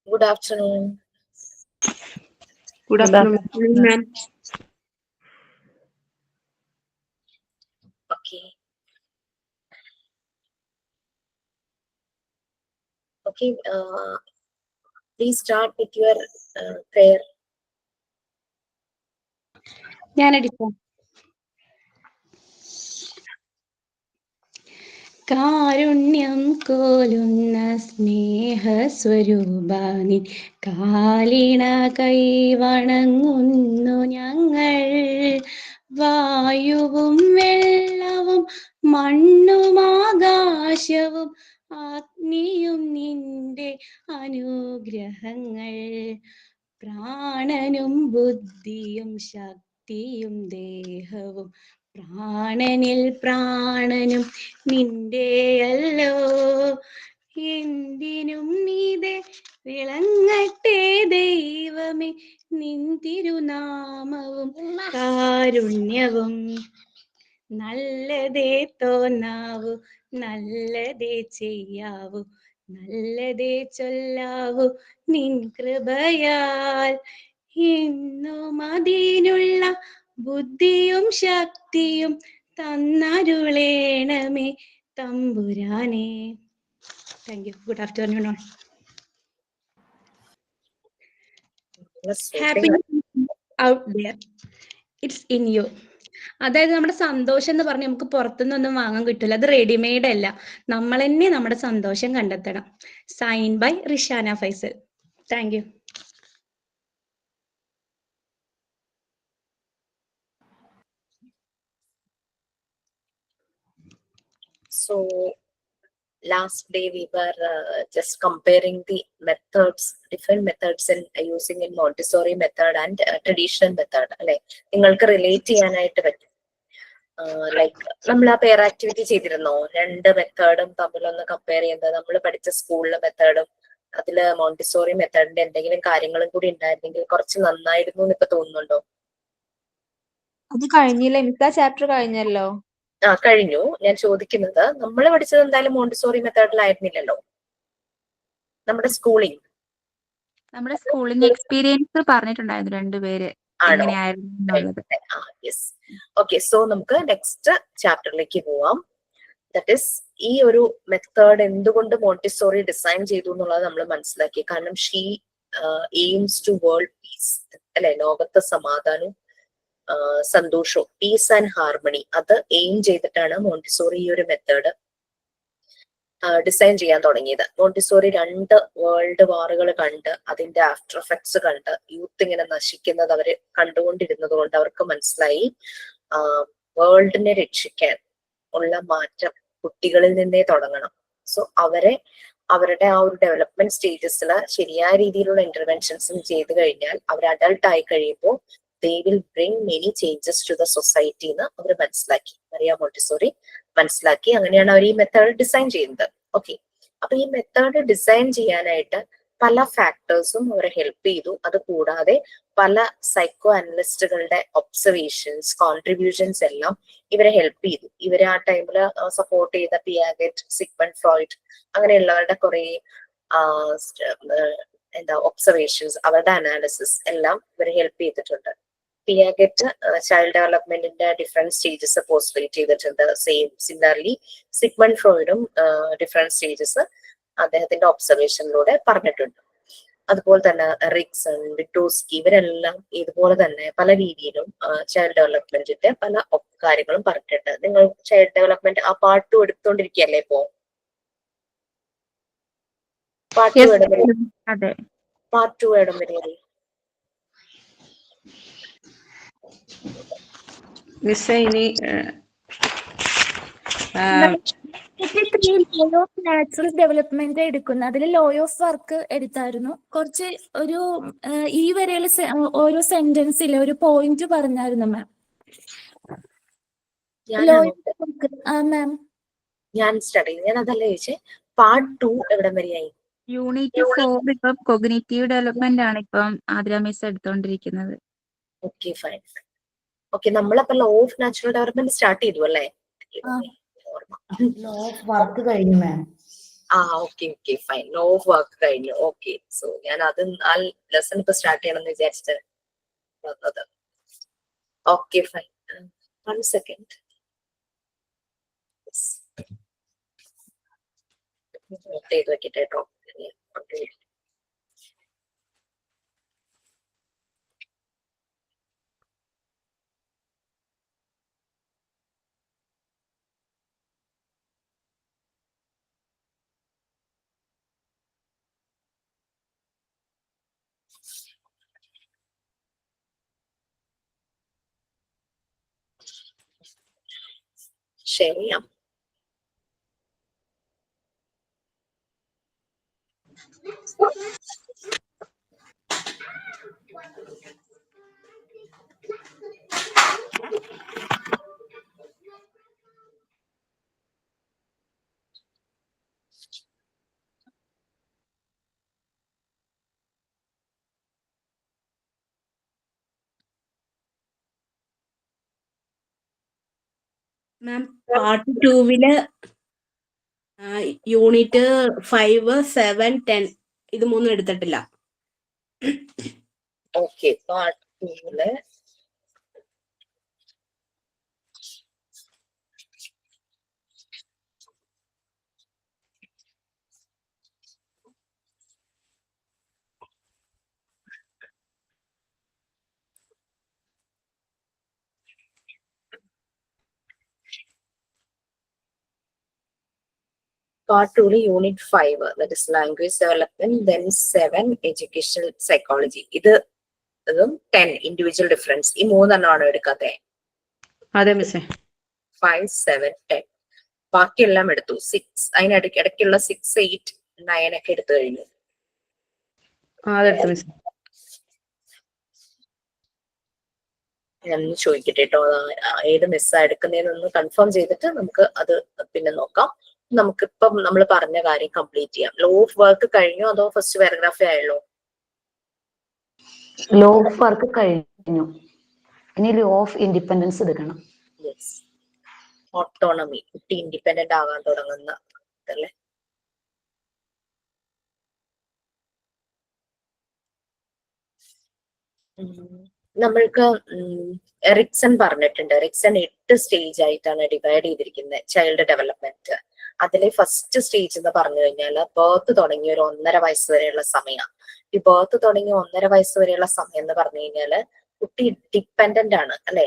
Good afternoon. Good afternoon, ma'am. Okay. Okay. Please start with your prayer. കാരുണ്യം കോലുന്ന സ്നേഹസ്വരൂപാനി കാലിണ കൈവണങ്ങുന്നു ഞങ്ങൾ. വായുവും വെള്ളവും മണ്ണും ആകാശവും അഗ്നിയും നിന്റെ അനുഗ്രഹങ്ങൾ. പ്രാണനും ബുദ്ധിയും ശക്തിയും ദേഹവും പ്രാണനിൽ പ്രാണനും നിന്റെയല്ലോ. എന്തിനും നീതെ വിളങ്ങട്ടെ ദൈവമേ നിൻ തിരുനാമവും കാരുണ്യവും. നല്ലതേ തോന്നാവൂ, നല്ലതേ ചെയ്യാവൂ, നല്ലതേ ചൊല്ലാവൂ നിൻ കൃപയാൽ. എന്നും അതിനുള്ള ബുദ്ധിയും ശക്തിയും തന്നരുളേണമേ തമ്പുരാനെ. Thank you. Good afternoon all. Happiness out there, it's in you. അതായത് നമ്മുടെ സന്തോഷം എന്ന് പറഞ്ഞ് നമുക്ക് പുറത്തുനിന്നൊന്നും വാങ്ങാൻ കിട്ടില്ല. അത് റെഡിമെയ്ഡ് അല്ല, നമ്മൾ തന്നെ നമ്മുടെ സന്തോഷം കണ്ടെത്തണം. Sign by Rishana Faisal. Thank you. So last day we were just comparing the methods, different methods in using in Montessori method and traditional method. അല്ലെ, നിങ്ങൾക്ക് റിലേറ്റ് ചെയ്യാനായിട്ട് പറ്റും. ലൈക്ക് നമ്മൾ ആ പെയർ ആക്ടിവിറ്റി ചെയ്തിരുന്നോ? രണ്ട് മെത്തേഡും തമ്മിലൊന്ന് കമ്പയർ ചെയ്യുന്നത്. നമ്മൾ പഠിച്ച സ്കൂളിലെ മെത്തേഡും അതില് മോണ്ടിസോറി മെത്തേഡിന്റെ എന്തെങ്കിലും കാര്യങ്ങളും കൂടി ഉണ്ടായിരുന്നെങ്കിൽ കുറച്ച് നന്നായിരുന്നു എന്ന് ഇപ്പൊ തോന്നുന്നുണ്ടോ? അത് കഴിഞ്ഞില്ല, എനിക്ക് ആ ചാപ്റ്റർ കഴിഞ്ഞല്ലോ. കഴിഞ്ഞു. ഞാൻ ചോദിക്കുന്നത്, നമ്മൾ പഠിച്ചത് എന്തായാലും മോണ്ടിസോറി മെത്തേഡിലായിരുന്നില്ലല്ലോ. നമ്മുടെ സ്കൂളിംഗ് എക്സ്പീരിയൻസ് പറഞ്ഞിട്ടുണ്ടായിരുന്നു രണ്ടുപേര്. ആണോ? ഓക്കെ, സോ നമുക്ക് നെക്സ്റ്റ് ചാപ്റ്ററിലേക്ക് പോവാം. ദാറ്റ് ഈസ് ഈ ഒരു മെത്തേഡ് എന്തുകൊണ്ട് മോണ്ടിസോറി ഡിസൈൻ ചെയ്തു എന്നുള്ളത് നമ്മൾ മനസ്സിലാക്കി. കാരണം she aims to world peace, അല്ലെ, ലോകത്തെ സമാധാനവും സന്തോഷവും, പീസ് ആൻഡ് ഹാർമണി, അത് എയിം ചെയ്തിട്ടാണ് മോണ്ടിസോറി ഈ ഒരു മെത്തേഡ് ഡിസൈൻ ചെയ്യാൻ തുടങ്ങിയത്. മോണ്ടിസോറി 2 വേൾഡ് വാറുകൾ കണ്ട് അതിന്റെ ആഫ്റ്റർ എഫക്ട്സ് കണ്ട് യൂത്ത് ഇങ്ങനെ നശിക്കുന്നത് അവര് കണ്ടുകൊണ്ടിരുന്നത് കൊണ്ട് അവർക്ക് മനസ്സിലായി വേൾഡിനെ രക്ഷിക്കാൻ ഉള്ള മാറ്റം കുട്ടികളിൽ നിന്നേ തുടങ്ങണം. സോ അവരുടെ ആ ഒരു ഡെവലപ്മെന്റ് സ്റ്റേജസിൽ ശരിയായ രീതിയിലുള്ള ഇന്റർവെൻഷൻസും ചെയ്തു കഴിഞ്ഞാൽ അവർ അഡൾട്ട് ആയി കഴിയുമ്പോൾ they will bring many changes to the society എന്ന് അവർ മനസ്സിലാക്കി. മരിയ മോണ്ടിസോറി മനസ്സിലാക്കി. അങ്ങനെയാണ് അവർ ഈ മെത്തേഡ് ഡിസൈൻ ചെയ്യുന്നത്. ഓക്കെ, അപ്പൊ ഈ മെത്തേഡ് ഡിസൈൻ ചെയ്യാനായിട്ട് പല ഫാക്ടേഴ്സും അവരെ ഹെൽപ്പ് ചെയ്തു. അത് കൂടാതെ പല സൈക്കോ അനലിസ്റ്റുകളുടെ ഒബ്സർവേഷൻസ്, കോൺട്രിബ്യൂഷൻസ് എല്ലാം ഇവരെ ഹെൽപ്പ് ചെയ്തു. ഇവരെ ആ ടൈമിൽ സപ്പോർട്ട് ചെയ്ത പിയാഗറ്റ്, സിഗ്മണ്ട് ഫ്രോയിഡ് അങ്ങനെയുള്ളവരുടെ കുറെ ഒബ്സർവേഷൻസ്, അവരുടെ അനാലിസിസ് എല്ലാം ഇവരെ ഹെൽപ്പ് ചെയ്തിട്ടുണ്ട്. പിയാഗറ്റ് ചൈൽഡ് ഡെവലപ്മെന്റിന്റെ ഡിഫറെന്റ് സ്റ്റേജസ് പോസ്റ്റുലേറ്റ് ചെയ്തിട്ടുണ്ട്. സിമിലർലി സിഗ്മണ്ട് ഫ്രോയിഡും ഡിഫറെന്റ് സ്റ്റേജസ് അദ്ദേഹത്തിന്റെ ഒബ്സർവേഷനിലൂടെ പറഞ്ഞിട്ടുണ്ട്. അതുപോലെ തന്നെ റിക്സൺ, വിറ്റോസ്കി ഇവരെല്ലാം ഇതുപോലെ തന്നെ പല രീതിയിലും ചൈൽഡ് ഡെവലപ്മെന്റിന്റെ പല കാര്യങ്ങളും പറഞ്ഞിട്ടുണ്ട്. നിങ്ങൾ ചൈൽഡ് ഡെവലപ്മെന്റ് ആ പാർട്ട് 2 എടുത്തോണ്ടിരിക്കുകയല്ലേ ഇപ്പോ? പാർട്ട് 2 ഇടം വരെ നാച്ചുറൽ ഡെവലപ്മെന്റ് എടുക്കുന്നു. അതിൽ ലോ ഓഫ് വർക്ക് എടുത്തായിരുന്നു. കുറച്ച് ഒരു ഈ വരെയുള്ള ഓരോ സെന്റൻസിലെ ഒരു പോയിന്റ് പറഞ്ഞായിരുന്നു മാം. മാം ഞാൻ അതല്ല ചോദിച്ചേ, പാർട്ട് 2 എവിടെ വരെയായി? യൂണിറ്റ് 4 ഇപ്പം കോഗ്നിറ്റീവ് ഡെവലപ്മെന്റ് ആണ് ഇപ്പം ആതിര മിസ് എടുത്തോണ്ടിരിക്കുന്നത്. Okay, fine. ഓക്കെ, നമ്മളപ്പോ law of natural development start ചെയ്തു അല്ലേ? ലോ ഓഫ് വർക്ക് കഴിഞ്ഞു ma'am. Okay okay fine. Law of work കഴിഞ്ഞു. ഓക്കെ. സോ ഞാൻ അത് ആ ലെസൺ ഇപ്പൊ സ്റ്റാർട്ട് ചെയ്യണമെന്ന് വിചാരിച്ചിട്ട് വന്നത്. Okay fine. 1 second. നോട്ട് ചെയ്ത് വെക്കട്ടെ കേട്ടോ. ശരിയാ. മാം പാർട്ട് 2 യൂണിറ്റ് 5, 7, 10 ഇത് മൂന്നും എടുത്തിട്ടില്ല. Okay. Part 2 Part 2 Unit 5, that is language development, then 7 educational psychology. ഇതും 10 individual difference. ഈ മൂന്നെണ്ണമാണ് എടുക്കാത്തെ. അതെ മിസ്സേ. 5, 7, 10. ബാക്കിയെല്ലാം എടുത്തു. 6 അതിനിടയ്ക്കുള്ള 6, 8, 9 ഒക്കെ എടുത്തു കഴിഞ്ഞു. അതെടുത്തു മിസ്സേ. ഞാനൊന്ന് ചോദിക്കട്ടെ കേട്ടോ. ഏത് മിസ്സാ എടുക്കുന്നതെന്നൊന്ന് കൺഫേം ചെയ്തിട്ട് നമുക്ക് അത് പിന്നെ നോക്കാം. നമുക്കിപ്പം നമ്മൾ പറഞ്ഞ കാര്യം കംപ്ലീറ്റ് ചെയ്യാം. ലോ ഓഫ് വർക്ക് കഴിഞ്ഞോ അതോ ഫസ്റ്റ് പാരഗ്രാഫേ ആയുള്ളൂ? ലോ ഓഫ് വർക്ക് കഴിഞ്ഞു. ഇനി ലോ ഓഫ് ഇൻഡിപെൻഡൻസ് എടുക്കണം. യെസ്. ഓട്ടോണമി. കുട്ടി ഇൻഡിപെൻഡന്റ് ആകാൻ തുടങ്ങുന്ന അല്ലേ? നമ്മൾക്ക് എറിക്സൺ പറഞ്ഞിട്ടുണ്ട്. എറിക്സൺ 8 സ്റ്റേജ് ആയിട്ടാണ് ഡിവൈഡ് ചെയ്തിരിക്കുന്നത് ചൈൽഡ് ഡെവലപ്മെന്റ്. അതിലെ ഫസ്റ്റ് സ്റ്റേജ് എന്ന് പറഞ്ഞു കഴിഞ്ഞാൽ ബർത്ത് തുടങ്ങി ഒരു 1.5 വയസ്സ് വരെയുള്ള സമയമാണ്. ഈ ബർത്ത് തുടങ്ങി 1.5 വയസ്സ് വരെയുള്ള സമയം എന്ന് പറഞ്ഞു കഴിഞ്ഞാല് കുട്ടി ഡിപ്പെൻഡന്റ് ആണ് അല്ലെ?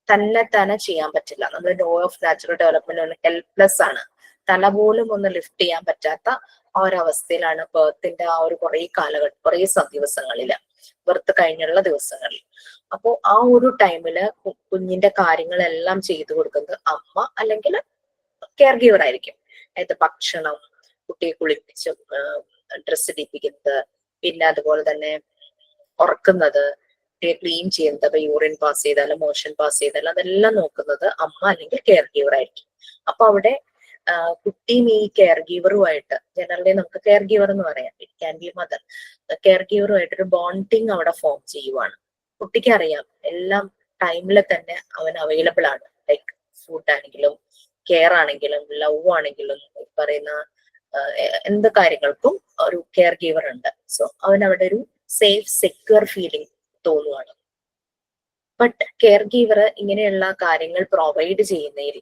തന്നെ ചെയ്യാൻ പറ്റില്ല. നമ്മൾ law of natural development helpless ആണ്. തല പോലും ഒന്ന് ലിഫ്റ്റ് ചെയ്യാൻ പറ്റാത്ത ആ ഒരു അവസ്ഥയിലാണ് ബർത്തിന്റെ ആ ഒരു കുറേ ദിവസങ്ങളില്, ബർത്ത് കഴിഞ്ഞുള്ള ദിവസങ്ങളിൽ. അപ്പോ ആ ഒരു ടൈമില് കുഞ്ഞിന്റെ കാര്യങ്ങളെല്ലാം ചെയ്തു കൊടുക്കുന്നത് അമ്മ അല്ലെങ്കിൽ കെയർ ഗീവർ ആയിരിക്കും. അതായത് ഭക്ഷണം, കുട്ടിയെ കുളിപ്പിച്ച് ഡ്രസ്സ് ഇടിപ്പിക്കുന്നത്, പിന്നെ അതുപോലെ തന്നെ ഉറക്കുന്നത്, കുട്ടിയെ ക്ലീൻ ചെയ്യുന്നത്, അപ്പൊ യൂറിൻ പാസ് ചെയ്താലും മോഷൻ പാസ് ചെയ്താലും അതെല്ലാം നോക്കുന്നത് അമ്മ അല്ലെങ്കിൽ കെയർ ഗീവർ ആയിരിക്കും. അപ്പൊ അവിടെ കുട്ടിയും ഈ കെയർ ഗീവറുമായിട്ട്, ജനറലി നമുക്ക് കെയർ ഗീവർ എന്ന് പറയാം, it can be mother, care ഗീവറുമായിട്ട് ഒരു ബോണ്ടിങ് അവിടെ ഫോം ചെയ്യുവാണ്. കുട്ടിക്ക് അറിയാം എല്ലാം ടൈമിൽ തന്നെ അവൻ അവൈലബിൾ ആണ്. ലൈക്ക് ഫുഡ് ആണെങ്കിലും കെയർ ആണെങ്കിലും ലവ് ആണെങ്കിലും പറയുന്ന എന്ത് കാര്യങ്ങൾക്കും ഒരു കെയർ ഗീവർ ഉണ്ട്. സോ അവൻ അവിടെ ഒരു സേഫ് സെക്യൂർ ഫീലിംഗ് തോന്നുവാണ്. ബട്ട് കെയർ ഗീവർ ഇങ്ങനെയുള്ള കാര്യങ്ങൾ പ്രൊവൈഡ് ചെയ്യുന്നതിൽ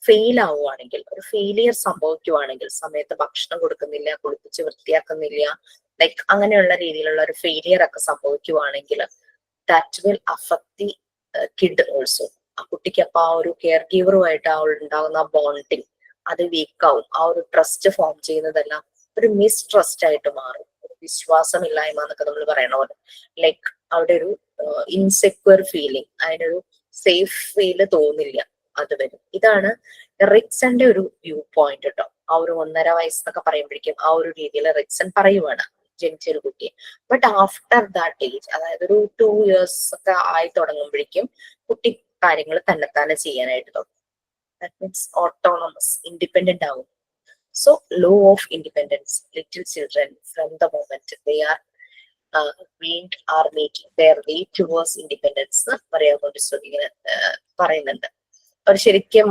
ഫെയിൽ ആവുകയാണെങ്കിൽ, ഒരു ഫെയിലിയർ സംഭവിക്കുവാണെങ്കിൽ, സമയത്ത് ഭക്ഷണം കൊടുക്കുന്നില്ല, കുളിപ്പിച്ച് വൃത്തിയാക്കുന്നില്ല, ലൈക്ക് അങ്ങനെയുള്ള രീതിയിലുള്ള ഒരു ഫെയിലിയർ ഒക്കെ സംഭവിക്കുവാണെങ്കിൽ that will affect the kid also. ആ കുട്ടിക്ക് അപ്പൊ ആ ഒരു കെയർ ഗീവറുമായിട്ട് ഉണ്ടാകുന്ന ബോണ്ടിങ് അത് വീക്കാവും. ആ ഒരു ട്രസ്റ്റ് ഫോം ചെയ്യുന്നതെല്ലാം ഒരു മിസ്ട്രസ്റ്റ് ആയിട്ട് മാറും. ഒരു വിശ്വാസമില്ലായ്മ എന്നൊക്കെ നമ്മൾ പറയണ പോലെ, ലൈക്ക് അവിടെ ഒരു ഇൻസെക്യൂർ ഫീലിംഗ്, അതിനൊരു സേഫ് ഫീല് തോന്നില്ല, അത് വരും. ഇതാണ് എറിക്സന്റെ ഒരു വ്യൂ പോയിന്റ് കേട്ടോ. ആ ഒരു 1.5 വയസ്സെന്നൊക്കെ പറയുമ്പോഴേക്കും ആ ഒരു രീതിയിൽ എറിക്സൺ പറയുവാണ് ജനിച്ച ഒരു കുട്ടിയെ. ബട്ട് ആഫ്റ്റർ ദാറ്റ് ഏജ്, അതായത് ഒരു 2 years ഒക്കെ ആയി തുടങ്ങുമ്പോഴേക്കും കുട്ടി കാര്യങ്ങൾ തന്നെത്താനെ ചെയ്യാനായിട്ട് തുടങ്ങും. ദാറ്റ് മീൻസ് ഓട്ടോണമസ്, ഇൻഡിപെൻഡന്റ് ആവും. So low of independence, little children from the moment they are weaned are making their way towards independence എന്ന് പറയാൻ കൊണ്ട് ഇങ്ങനെ പറയുന്നുണ്ട്. അവർ ശരിക്കും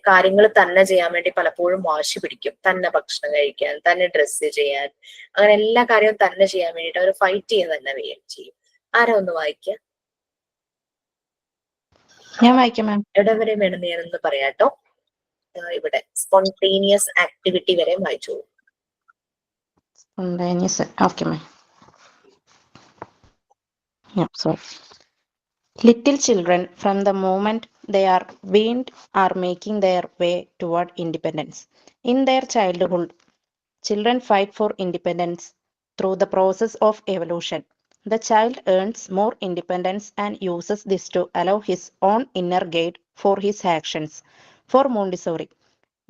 കാര്യങ്ങൾ തന്നെ ചെയ്യാൻ വേണ്ടി പലപ്പോഴും വാശി പിടിക്കും. തന്നെ ഭക്ഷണം കഴിക്കാൻ, തന്നെ ഡ്രസ്സ് ചെയ്യാൻ, അങ്ങനെ എല്ലാ കാര്യവും തന്നെ ചെയ്യാൻ വേണ്ടിയിട്ട് അവർ ഫൈറ്റ് ചെയ്ത് തന്നെ ചെയ്യും. ആരാ ഒന്ന് വായിക്കുക? ഞാൻ വായിക്കാം മാം. എവിടെ വരെ വേണമെന്ന് ഞാനൊന്ന് പറയാട്ടോ. ഇവിടെ സ്പോണ്ടേനിയസ് ആക്ടിവിറ്റി വരെ വായിച്ചോളൂ. Spontaneous. Okay, ma'am. Yeah, sorry. Little children, from the moment they are weaned, are making their way toward independence. In their childhood, children fight for independence through the process of evolution. The child earns more independence and uses this to allow his own inner guide for his actions. For Montessori,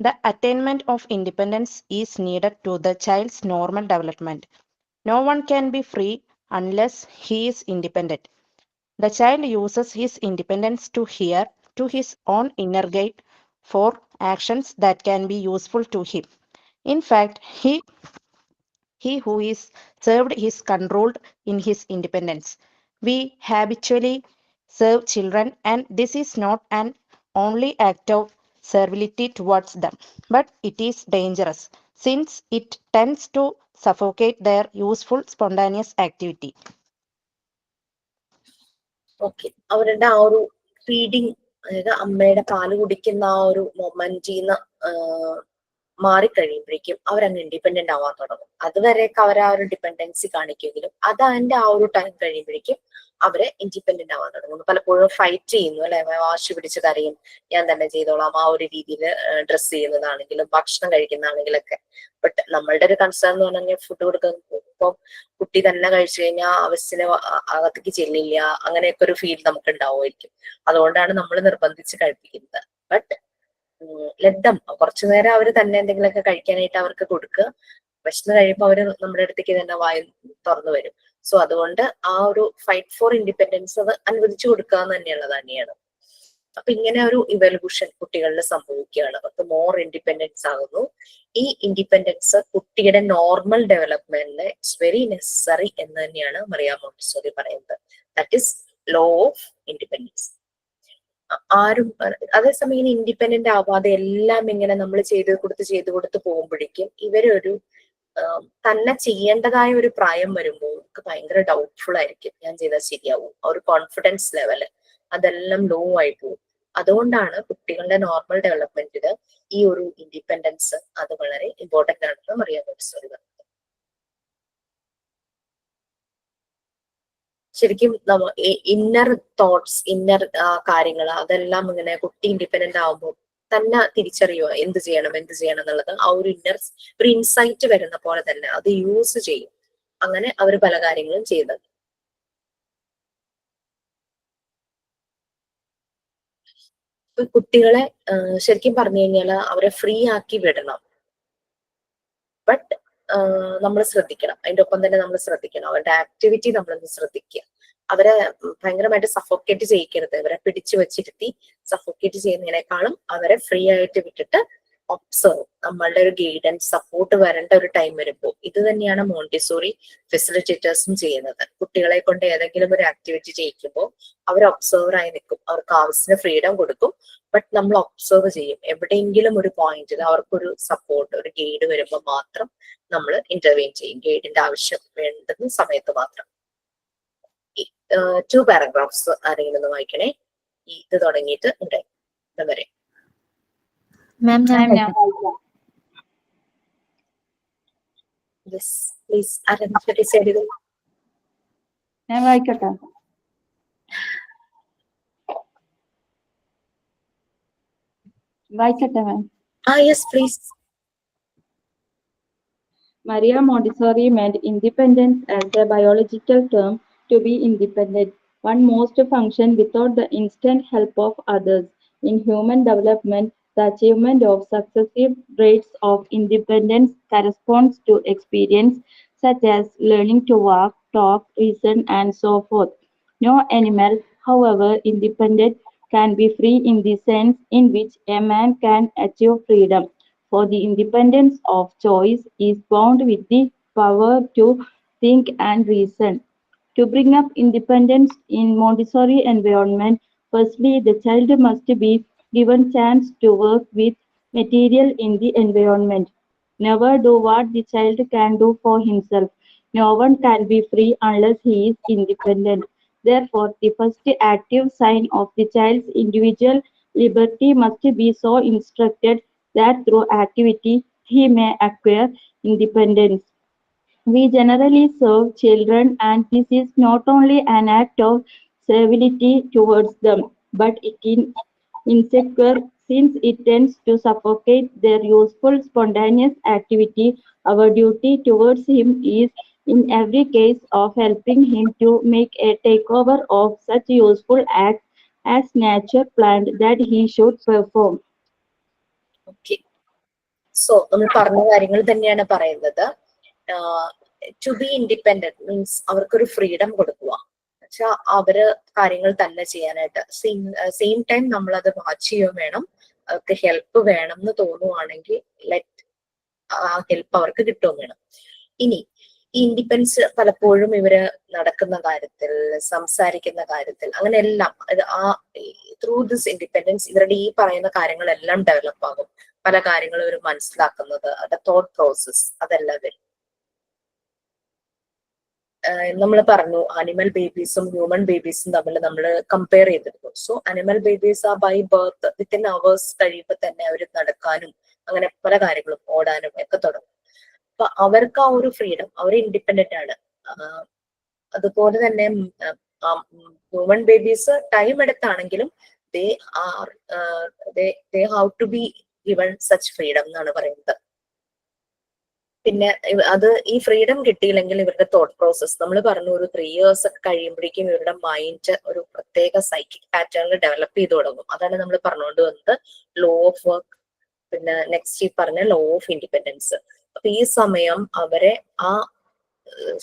the attainment of independence is needed to the child's normal development. No one can be free unless he is independent. The child uses his independence to hear to his own inner guide for actions that can be useful to him. In fact, he who is served is controlled in his independence. We habitually serve children, and this is not an only act of servility towards them, but it is dangerous since it tends to suffocate their useful spontaneous activity. Okay, അവരുടെ ആ ഒരു feeding, അതായത് അമ്മയുടെ പാല് കുടിക്കുന്ന ആ ഒരു മൊമെന്റിന്ന് മാറിക്കഴിയുമ്പോഴേക്കും അവരങ്ങ് ഇൻഡിപെൻഡന്റ് ആവാൻ തുടങ്ങും. അതുവരെയൊക്കെ അവർ ആ ഒരു ഡിപ്പെൻഡൻസി കാണിക്കുമെങ്കിലും അത് അതിന്റെ ആ ഒരു ടൈം കഴിയുമ്പോഴേക്കും അവരെ ഇൻഡിപെൻഡന്റ് ആവാൻ തുടങ്ങുന്നു. പലപ്പോഴും ഫൈറ്റ് ചെയ്യുന്നു അല്ലെ, വാശി പിടിച്ച് കരയും, ഞാൻ തന്നെ ചെയ്തോളാം, ആ ഒരു രീതിയിൽ ഡ്രസ്സ് ചെയ്യുന്നതാണെങ്കിലും ഭക്ഷണം കഴിക്കുന്നതാണെങ്കിലൊക്കെ. ബട്ട് നമ്മളുടെ ഒരു കൺസേൺ എന്ന് പറഞ്ഞാൽ ഫുഡ് കൊടുക്കുമ്പോൾ കുട്ടി തന്നെ കഴിച്ചു കഴിഞ്ഞാൽ ആവശ്യത്തിന് അകത്തേക്ക് ചെല്ലില്ല, അങ്ങനെയൊക്കെ ഒരു ഫീൽ നമുക്ക് ഉണ്ടാവുമായിരിക്കും. അതുകൊണ്ടാണ് നമ്മൾ നിർബന്ധിച്ച് കഴിപ്പിക്കുന്നത്. ബട്ട് ലഡ്ഡം കുറച്ചു നേരം അവർ തന്നെ എന്തെങ്കിലുമൊക്കെ കഴിക്കാനായിട്ട് അവർക്ക് കൊടുക്കുക. വിശന്ന് കഴിയുമ്പോൾ അവര് നമ്മുടെ അടുത്തേക്ക് തന്നെ വായു തുറന്നു വരും. സോ അതുകൊണ്ട് ആ ഒരു ഫൈറ്റ് ഫോർ ഇൻഡിപെൻഡൻസ് അത് അനുവദിച്ചു കൊടുക്കുക എന്ന് തന്നെയാണ്. അപ്പൊ ഇങ്ങനെ ഒരു ഇവല്യൂഷൻ കുട്ടികളിൽ സംഭവിക്കുകയാണ്. അവർക്ക് മോർ ഇൻഡിപെൻഡൻസ് ആകുന്നു. ഈ ഇൻഡിപെൻഡൻസ് കുട്ടിയുടെ നോർമൽ ഡെവലപ്മെന്റിന് ഇറ്റ്സ് വെരി നെസസറി എന്ന് തന്നെയാണ് മറിയ മോണ്ടിസോറി പറയുന്നത്. That is law of independence. ആരും അതേസമയം ഇങ്ങനെ ഇൻഡിപെൻഡന്റ് ആവാതെ എല്ലാം ഇങ്ങനെ നമ്മൾ ചെയ്ത് കൊടുത്ത് പോകുമ്പോഴേക്കും ഇവരൊരു തന്നെ ചെയ്യേണ്ടതായ ഒരു പ്രായം വരുമ്പോൾ നമുക്ക് ഭയങ്കര ഡൗട്ട്ഫുൾ ആയിരിക്കും. ഞാൻ ചെയ്താൽ ശരിയാവും, ആ ഒരു കോൺഫിഡൻസ് ലെവല് അതെല്ലാം ലോ ആയി പോകും. അതുകൊണ്ടാണ് കുട്ടികളുടെ നോർമൽ ഡെവലപ്മെന്റിന് ഈ ഒരു ഇൻഡിപെൻഡൻസ് അത് വളരെ ഇമ്പോർട്ടന്റ് ആണെന്ന് മറിയ മോണ്ടിസോറി പറഞ്ഞത്. ശരിക്കും ഇന്നർ തോട്ട്സ്, ഇന്നർ കാര്യങ്ങൾ അതെല്ലാം ഇങ്ങനെ കുട്ടി ഇൻഡിപെൻഡന്റ് ആവുമ്പോൾ തന്നെ തിരിച്ചറിയുക എന്ത് ചെയ്യണം എന്നുള്ളത്. ആ ഒരു ഒരു ഇൻസൈറ്റ് വരുന്ന പോലെ തന്നെ അത് യൂസ് ചെയ്യും. അങ്ങനെ അവർ പല കാര്യങ്ങളും ചെയ്യുന്നത്. കുട്ടികളെ ശരിക്കും പറഞ്ഞു കഴിഞ്ഞാൽ അവരെ ഫ്രീ ആക്കി വിടണം. ബട്ട് നമ്മൾ ശ്രദ്ധിക്കണം, അതിന്റെ ഒപ്പം തന്നെ നമ്മൾ ശ്രദ്ധിക്കണം അവരുടെ ആക്ടിവിറ്റി നമ്മളൊന്ന് ശ്രദ്ധിക്കുക. അവരെ ഭയങ്കരമായിട്ട് സഫോക്കേറ്റ് ചെയ്യിക്കരുത്. അവരെ പിടിച്ചു വെച്ചിരുത്തി സഫോക്കേറ്റ് ചെയ്യുന്നതിനേക്കാളും അവരെ ഫ്രീ ആയിട്ട് വിട്ടിട്ട് ഒബ്സർവ്, നമ്മളുടെ ഒരു ഗൈഡൻസ് സപ്പോർട്ട് വരേണ്ട ഒരു ടൈം വരുമ്പോൾ ഇത് തന്നെയാണ് മോണ്ടിസോറി ഫെസിലിറ്റേറ്റേഴ്സും ചെയ്യുന്നത്. കുട്ടികളെ കൊണ്ട് ഏതെങ്കിലും ഒരു ആക്ടിവിറ്റി ചെയ്യിക്കുമ്പോൾ അവർ ഒബ്സർവർ ആയി നിൽക്കും. അവർക്ക് ആവശ്യത്തിന് ഫ്രീഡം കൊടുക്കും. ബട്ട് നമ്മൾ ഒബ്സർവ് ചെയ്യും. എവിടെയെങ്കിലും ഒരു പോയിന്റിൽ അവർക്കൊരു സപ്പോർട്ട്, ഒരു ഗൈഡ് വരുമ്പോൾ മാത്രം നമ്മൾ ഇന്റർവ്യൂൻ ചെയ്യും. ഗൈഡിന്റെ ആവശ്യം വേണ്ടുന്ന സമയത്ത് മാത്രം. 2 പാരഗ്രാഫ്സ് ആരെങ്കിലും ഒന്ന് വായിക്കണേ. ഇത് തുടങ്ങിയിട്ട് ഉണ്ട് വരെ. മാം ഞാൻ പ്ലീസ് ആരെങ്കിലും ഞാൻ വായിക്കട്ടെ. വായിക്കട്ടെ ma'am. Yes please. Maria Montessori meant independence as a biological term. To be independent, one must function without the instant help of others. In human development, the achievement of successive grades of independence corresponds to experience such as learning to walk, talk, reason, and so forth. No animal, however independent, can be free in the sense in which a man can achieve freedom. For the independence of choice is bound with the power to think and reason. To bring up independence in Montessori environment, firstly, the child must be given chance to work with material in the environment. Never do what the child can do for himself. No one can be free unless he is independent. Therefore, the first active sign of the child's individual liberty must be so instructed that through activity he may acquire independence. We generally serve children, and this is not only an act of servility towards them, but it is insecure since it tends to suffocate their useful spontaneous activity. Our duty towards him is in every case of helping him to make a takeover of such useful acts as nature planned that he should perform. Okay, so നമ്മൾ പറഞ്ഞ കാര്യങ്ങൾ തന്നെയാണ് പറയുന്നത്. To be independent means അവർക്കൊരു freedom കൊടുക്കുക, വെച്ചാൽ അവര് കാര്യങ്ങൾ തന്നെ ചെയ്യാനായിട്ട്. സെയിം ടൈം നമ്മൾ അത് വാച്ച് ചെയ്യുകയും വേണം. അവർക്ക് ഹെൽപ്പ് വേണം എന്ന് തോന്നുവാണെങ്കിൽ ആ ഹെൽപ്പ് അവർക്ക് കിട്ടുകയും വേണം. ഇനി ഈ ഇൻഡിപെൻഡൻസ് പലപ്പോഴും ഇവര് നടക്കുന്ന കാര്യത്തിൽ, സംസാരിക്കുന്ന കാര്യത്തിൽ, അങ്ങനെ എല്ലാം ത്രൂ ദിസ് ഇൻഡിപെൻഡൻസ് ഇവരുടെ ഈ പറയുന്ന കാര്യങ്ങളെല്ലാം ഡെവലപ്പ് ആകും. പല കാര്യങ്ങളും ഇവർ മനസ്സിലാക്കുന്നത്, അവരുടെ തോട്ട് പ്രോസസ് അതെല്ലാം വരും. നമ്മൾ പറഞ്ഞു അനിമൽ ബേബീസും ഹ്യൂമൻ ബേബീസും തമ്മിൽ നമ്മൾ കമ്പയർ ചെയ്തിരുന്നു. സോ അനിമൽ ബേബീസ് ആ ബൈ ബർത്ത് വിത്തിൻ അവേഴ്സ് കഴിയുമ്പോൾ തന്നെ അവർ നടക്കാനും അങ്ങനെ പല കാര്യങ്ങളും ഓടാനും ഒക്കെ തുടങ്ങും. അപ്പൊ അവർക്ക് ആ ഒരു ഫ്രീഡം, അവർ ഇൻഡിപെൻഡന്റ് ആണ്. അതുപോലെ തന്നെ ഹ്യൂമൻ ബേബീസ് ടൈം എടുത്താണെങ്കിലും they have to be given such freedom എന്നാണ് പറയുന്നത്. പിന്നെ അത് ഈ ഫ്രീഡം കിട്ടിയില്ലെങ്കിൽ ഇവരുടെ തോട്ട് പ്രോസസ്, നമ്മൾ പറഞ്ഞു ഒരു 3 years ഒക്കെ കഴിയുമ്പോഴേക്കും ഇവരുടെ മൈൻഡ് ഒരു പ്രത്യേക സൈക്കിക് പാറ്റേണിൽ ഡെവലപ്പ് ചെയ്ത് തുടങ്ങും. അതാണ് നമ്മൾ പറഞ്ഞുകൊണ്ട് വന്നത് ലോ ഓഫ് വർക്ക്, പിന്നെ നെക്സ്റ്റ് ഈ പറഞ്ഞ ലോ ഓഫ് ഇൻഡിപെൻഡൻസ്. അപ്പൊ ഈ സമയം അവരെ ആ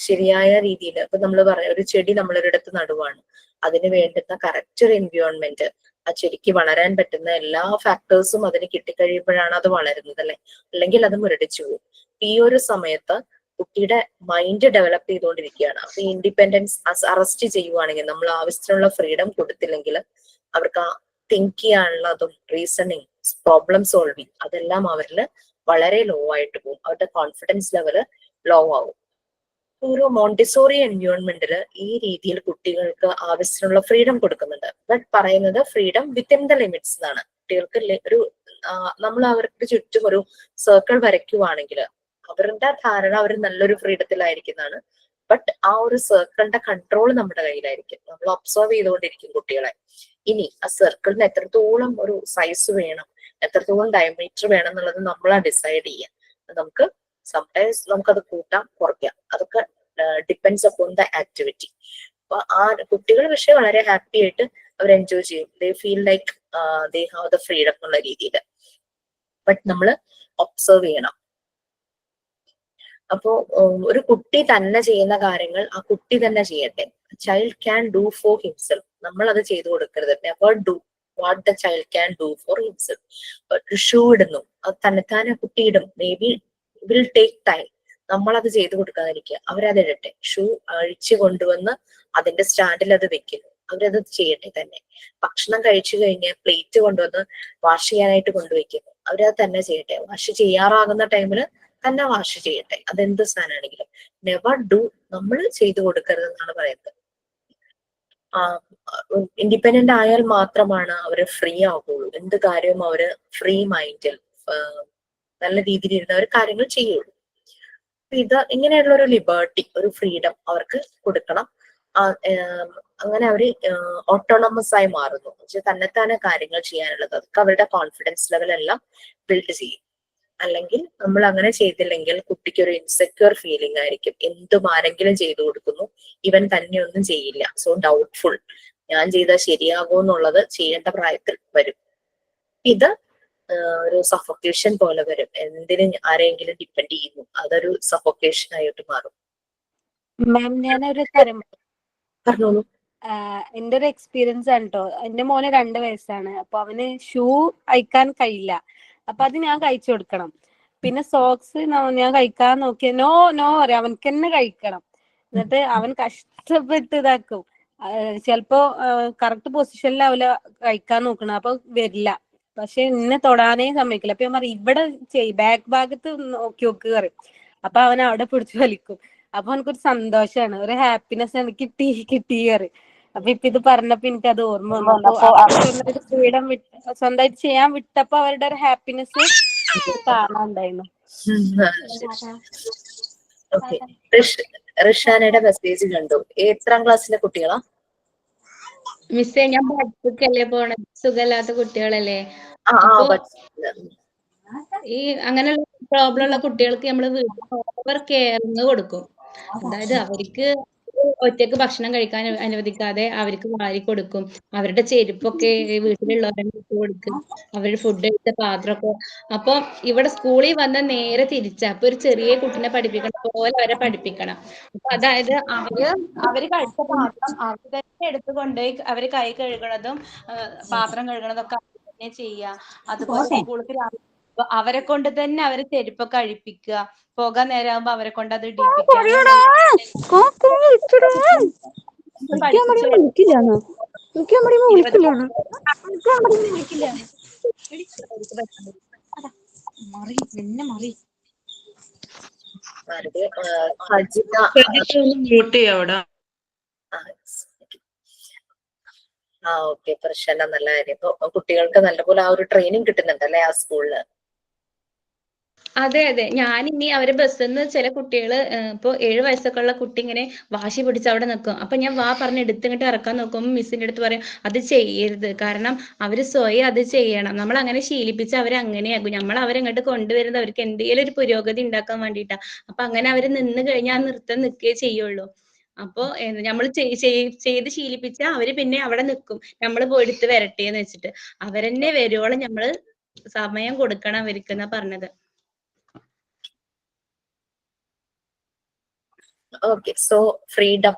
ശരിയായ രീതിയിൽ, ഇപ്പൊ നമ്മൾ പറയാം ഒരു ചെടി നമ്മളൊരിടത്ത് നടുവാണ്, അതിന് വേണ്ടുന്ന കറക്റ്റ് ഒരു എൻവയോൺമെന്റ്, ആ ചെടിക്ക് വളരാൻ പറ്റുന്ന എല്ലാ ഫാക്ടേഴ്സും അതിന് കിട്ടിക്കഴിയുമ്പോഴാണ് അത് വളരുന്നത്, അല്ലെ? അല്ലെങ്കിൽ അത് മുരടിച്ചു പോകും. ഈ ഒരു സമയത്ത് കുട്ടിയുടെ മൈൻഡ് ഡെവലപ്പ് ചെയ്തുകൊണ്ടിരിക്കുകയാണ്. അപ്പൊ ഇൻഡിപെൻഡൻസ് അറസ്റ്റ് ചെയ്യുവാണെങ്കിൽ, നമ്മൾ ആവശ്യത്തിനുള്ള ഫ്രീഡം കൊടുത്തില്ലെങ്കിൽ അവർക്ക് ആ തിങ്ക് ചെയ്യാനുള്ളതും റീസണിങ്, പ്രോബ്ലം സോൾവിങ് അതെല്ലാം അവരിൽ വളരെ ലോ ആയിട്ട് പോകും. അവരുടെ കോൺഫിഡൻസ് ലെവല് ലോ ആവും. ഒരു മോണ്ടിസോറി എൻവയോൺമെന്റില് ഈ രീതിയിൽ കുട്ടികൾക്ക് ആവശ്യത്തിനുള്ള ഫ്രീഡം കൊടുക്കുന്നുണ്ട്. ബട്ട് പറയുന്നത് ഫ്രീഡം വിത്തിൻ ദ ലിമിറ്റ്സ് എന്നാണ്. കുട്ടികൾക്ക് ഒരു നമ്മൾ അവർക്ക് ചുറ്റും ഒരു സർക്കിൾ വരയ്ക്കുവാണെങ്കിൽ അവരുടെ ധാരണ അവർ നല്ലൊരു ഫ്രീഡത്തിലായിരിക്കുന്നതാണ്. ബട്ട് ആ ഒരു സർക്കിളിന്റെ കൺട്രോൾ നമ്മുടെ കയ്യിലായിരിക്കും. നമ്മൾ ഒബ്സർവ് ചെയ്തുകൊണ്ടിരിക്കും കുട്ടികളെ. ഇനി ആ സർക്കിളിന് എത്രത്തോളം ഒരു സൈസ് വേണം, എത്രത്തോളം ഡയമീറ്റർ വേണം എന്നുള്ളത് നമ്മളാ ഡിസൈഡ് ചെയ്യാം. നമുക്ക് സംടൈംസ് നമുക്കത് കൂട്ടാം, കുറയ്ക്കാം. അതൊക്കെ ഡിപ്പെൻഡ്സ് അപ്പോൺ ദ ആക്ടിവിറ്റി. അപ്പൊ ആ കുട്ടികൾ പക്ഷെ വളരെ ഹാപ്പി ആയിട്ട് അവർ എൻജോയ് ചെയ്യും. They feel like they have the freedom എന്നുള്ള രീതിയിൽ. ബട്ട് നമ്മൾ ഒബ്സർവ് ചെയ്യണം. അപ്പോ ഒരു കുട്ടി തന്നെ ചെയ്യുന്ന കാര്യങ്ങൾ ആ കുട്ടി തന്നെ ചെയ്യട്ടെ. Child can do for himself. നമ്മൾ അത് ചെയ്തു കൊടുക്കരുത്. Never do what the child can do for himself. ഒരു ഷൂ ഇടുന്നു, അത് തന്നെത്താനെ കുട്ടി ഇടും. May be will take time. നമ്മളത് ചെയ്തു കൊടുക്കാതിരിക്കുക. അവരത് ഇടട്ടെ. ഷൂ അഴിച്ചു കൊണ്ടുവന്ന് അതിന്റെ സ്റ്റാൻഡിൽ അത് വെക്കുന്നു. അവരത് ചെയ്യട്ടെ തന്നെ. ഭക്ഷണം കഴിച്ചു കഴിഞ്ഞ് പ്ലേറ്റ് കൊണ്ടുവന്ന് വാഷ് ചെയ്യാനായിട്ട് കൊണ്ടുവയ്ക്കുന്നു. അവരത് തന്നെ ചെയ്യട്ടെ. വാഷ് ചെയ്യാറാകുന്ന ടൈമിൽ തന്നെ വാഷ് ചെയ്യട്ടെ. അതെന്ത് സാധനമാണെങ്കിലും നെവർ ഡു നമ്മൾ ചെയ്തു കൊടുക്കരുത് എന്നാണ് പറയുന്നത്. ഇൻഡിപെൻഡന്റ് ആയാൽ മാത്രമാണ് അവര് ഫ്രീ ആവുകയുള്ളൂ. എന്ത് കാര്യവും അവര് ഫ്രീ മൈൻഡിൽ നല്ല രീതിയിൽ ഇരുന്ന് അവർ കാര്യങ്ങൾ ചെയ്യുള്ളൂ. ഇത് ഇങ്ങനെയുള്ള ഒരു ലിബർട്ടി, ഒരു ഫ്രീഡം അവർക്ക് കൊടുക്കണം. അങ്ങനെ അവര് ഓട്ടോണമസ് ആയി മാറുന്നു. തന്നെത്താനെ കാര്യങ്ങൾ ചെയ്യാനുള്ളത് അതൊക്കെ അവരുടെ കോൺഫിഡൻസ് ലെവലെല്ലാം ബിൽഡ് ചെയ്യും. അല്ലെങ്കിൽ നമ്മൾ അങ്ങനെ ചെയ്തില്ലെങ്കിൽ കുട്ടിക്ക് ഒരു ഇൻസെക്യൂർ ഫീലിംഗ് ആയിരിക്കും. എന്തും ആരെങ്കിലും ചെയ്തു കൊടുക്കുന്നു, ഇവൻ തന്നെ ഒന്നും ചെയ്യില്ല. സോ ഡൗട്ട്ഫുൾ, ഞാൻ ചെയ്താൽ ശരിയാകുമോ എന്നുള്ളത് ചെയ്യേണ്ട പ്രായത്തിൽ വരും. ഇത് ഒരു സഫോക്കേഷൻ പോലെ വരും. എന്തിനും ആരെങ്കിലും ഡിപ്പെൻഡ് ചെയ്യുന്നു, അതൊരു സഫോക്കേഷൻ ആയിട്ട് മാറും. മാം, ഞാനൊരു കാര്യം പറഞ്ഞോളൂ. എന്റെ ഒരു എക്സ്പീരിയൻസ് ആണ് കേട്ടോ. എന്റെ മോന് 2 വയസ്സാണ്. അപ്പൊ അവന് ഷൂ അയക്കാൻ കഴിയില്ല. അപ്പൊ അത് ഞാൻ കഴിച്ചു കൊടുക്കണം. പിന്നെ സോക്സ് ഞാൻ കഴിക്കാൻ നോക്കിയ നോ പറയാം, അവനക്ക് തന്നെ കഴിക്കണം. എന്നിട്ട് അവൻ കഷ്ടപ്പെട്ട് ഇതാക്കും. ചിലപ്പോ കറക്റ്റ് പൊസിഷനിലാവില്ല കഴിക്കാൻ നോക്കണം. അപ്പൊ വരില്ല. പക്ഷെ എന്നെ തൊടാനേ സമ്മതിക്കില്ല. അപ്പൊ ഞാൻ പറയും ഇവിടെ ബാക്ക് ഭാഗത്ത് നോക്കി നോക്ക് പറയും. അപ്പൊ അവൻ അവിടെ പിടിച്ചു വലിക്കും. അപ്പൊ എനിക്കൊരു സന്തോഷാണ്, ഒരു ഹാപ്പിനെസ് എനിക്ക് കിട്ടി പറയും. അപ്പൊ ഇപ്പൊ ഇത് പറഞ്ഞപ്പോ എനിക്ക് അത് ഓർമ്മ വന്നു. അപ്പൊ അവർക്ക് സ്വന്തമായിട്ട് ഫ്രീഡം സ്വന്തമായിട്ട് ചെയ്യാൻ വിട്ടപ്പോ അവരുടെ ഒരു ഹാപ്പിനെസ് കാണാണ്ടായിരുന്നു. ഓക്കെ, റിഷാനയുടെ മെസ്സേജ് കണ്ടു. എത്രാം ക്ലാസ്സിലെ കുട്ടികളാ? മിസ്സേ, ഞാൻ പഠിപ്പിക്കല്ലേ പോണത്, സുഖമില്ലാത്ത കുട്ടികളല്ലേ. ആ അപ്പൊ but ഈ അങ്ങനെയുള്ള പ്രോബ്ലം ഉള്ള കുട്ടികൾക്ക് നമ്മൾ വീട്ടിൽ ഓവർ കെയറിങ് കൊടുക്കും. അതായത് അവർക്ക് ഒറ്റക്ക് ഭക്ഷണം കഴിക്കാൻ അനുവദിക്കാതെ അവർക്ക് വാരി കൊടുക്കും. അവരുടെ ചെരുപ്പൊക്കെ വീട്ടിലുള്ളവരെ ഇട്ട് കൊടുക്കും. അവരുടെ ഫുഡ് എടുത്ത പാത്രമൊക്കെ. അപ്പൊ ഇവിടെ സ്കൂളിൽ വന്ന നേരെ തിരിച്ചാ. അപ്പൊ ഒരു ചെറിയ കുട്ടിനെ പഠിപ്പിക്കണ പോലെ അവരെ പഠിപ്പിക്കണം. അപ്പൊ അതായത് അവര് കഴിച്ച പാത്രം അവർ തന്നെ എടുത്തു കൊണ്ടുപോയി അവര് കൈ കഴുകണതും പാത്രം കഴുകണതും ഒക്കെ അവർ തന്നെ ചെയ്യുക. അതുപോലെ സ്കൂളിൽ അവരെ കൊണ്ട് തന്നെ അവര് ചെരുപ്പൊക്കെ അഴിപ്പിക്കുക. പോകാൻ നേരമാകുമ്പോ അവരെ കൊണ്ട് അത് ഇടിപ്പിക്കുക. സജിത ഓക്കെ, പ്രശ്നം നല്ല കാര്യം. ഇപ്പൊ കുട്ടികൾക്ക് നല്ലപോലെ ആ ഒരു ട്രെയിനിങ് കിട്ടുന്നുണ്ടല്ലേ ആ സ്കൂളില്? അതെ അതെ, ഞാനിനി അവരെ ബസ്സിൽ നിന്ന് ചില കുട്ടികള് ഇപ്പൊ 7 വയസ്സൊക്കെ ഉള്ള കുട്ടി ഇങ്ങനെ വാശി പിടിച്ച് അവിടെ നിൽക്കും. അപ്പൊ ഞാൻ പറഞ്ഞ് എടുത്തിങ്ങോട്ട് ഇറക്കാൻ നോക്കുമ്പോൾ മിസ്സിന്റെ അടുത്ത് പറയും അത് ചെയ്യരുത്, കാരണം അവര് സ്വയം അത് ചെയ്യണം. നമ്മൾ അങ്ങനെ ശീലിപ്പിച്ച് അവരെ അങ്ങനെയാകും. നമ്മൾ അവരെങ്ങോട്ട് കൊണ്ടുവരുന്നത് അവർക്ക് എന്തെങ്കിലും ഒരു പുരോഗതി ഉണ്ടാക്കാൻ വേണ്ടിയിട്ടാ. അപ്പൊ അങ്ങനെ അവര് നിന്ന് കഴിഞ്ഞാൽ നൃത്തം നിൽക്കുകയേ ചെയ്യുള്ളൂ. അപ്പൊ നമ്മൾ ചെയ്ത് ശീലിപ്പിച്ചാൽ അവര് പിന്നെ അവിടെ നിൽക്കും. നമ്മൾ പോയി എടുത്ത് വരട്ടെ എന്ന് വെച്ചിട്ട് അവരെന്നെ വരുവോളം നമ്മള് സമയം കൊടുക്കണം അവർക്ക് എന്നാ പറഞ്ഞത്. Okay, so freedom,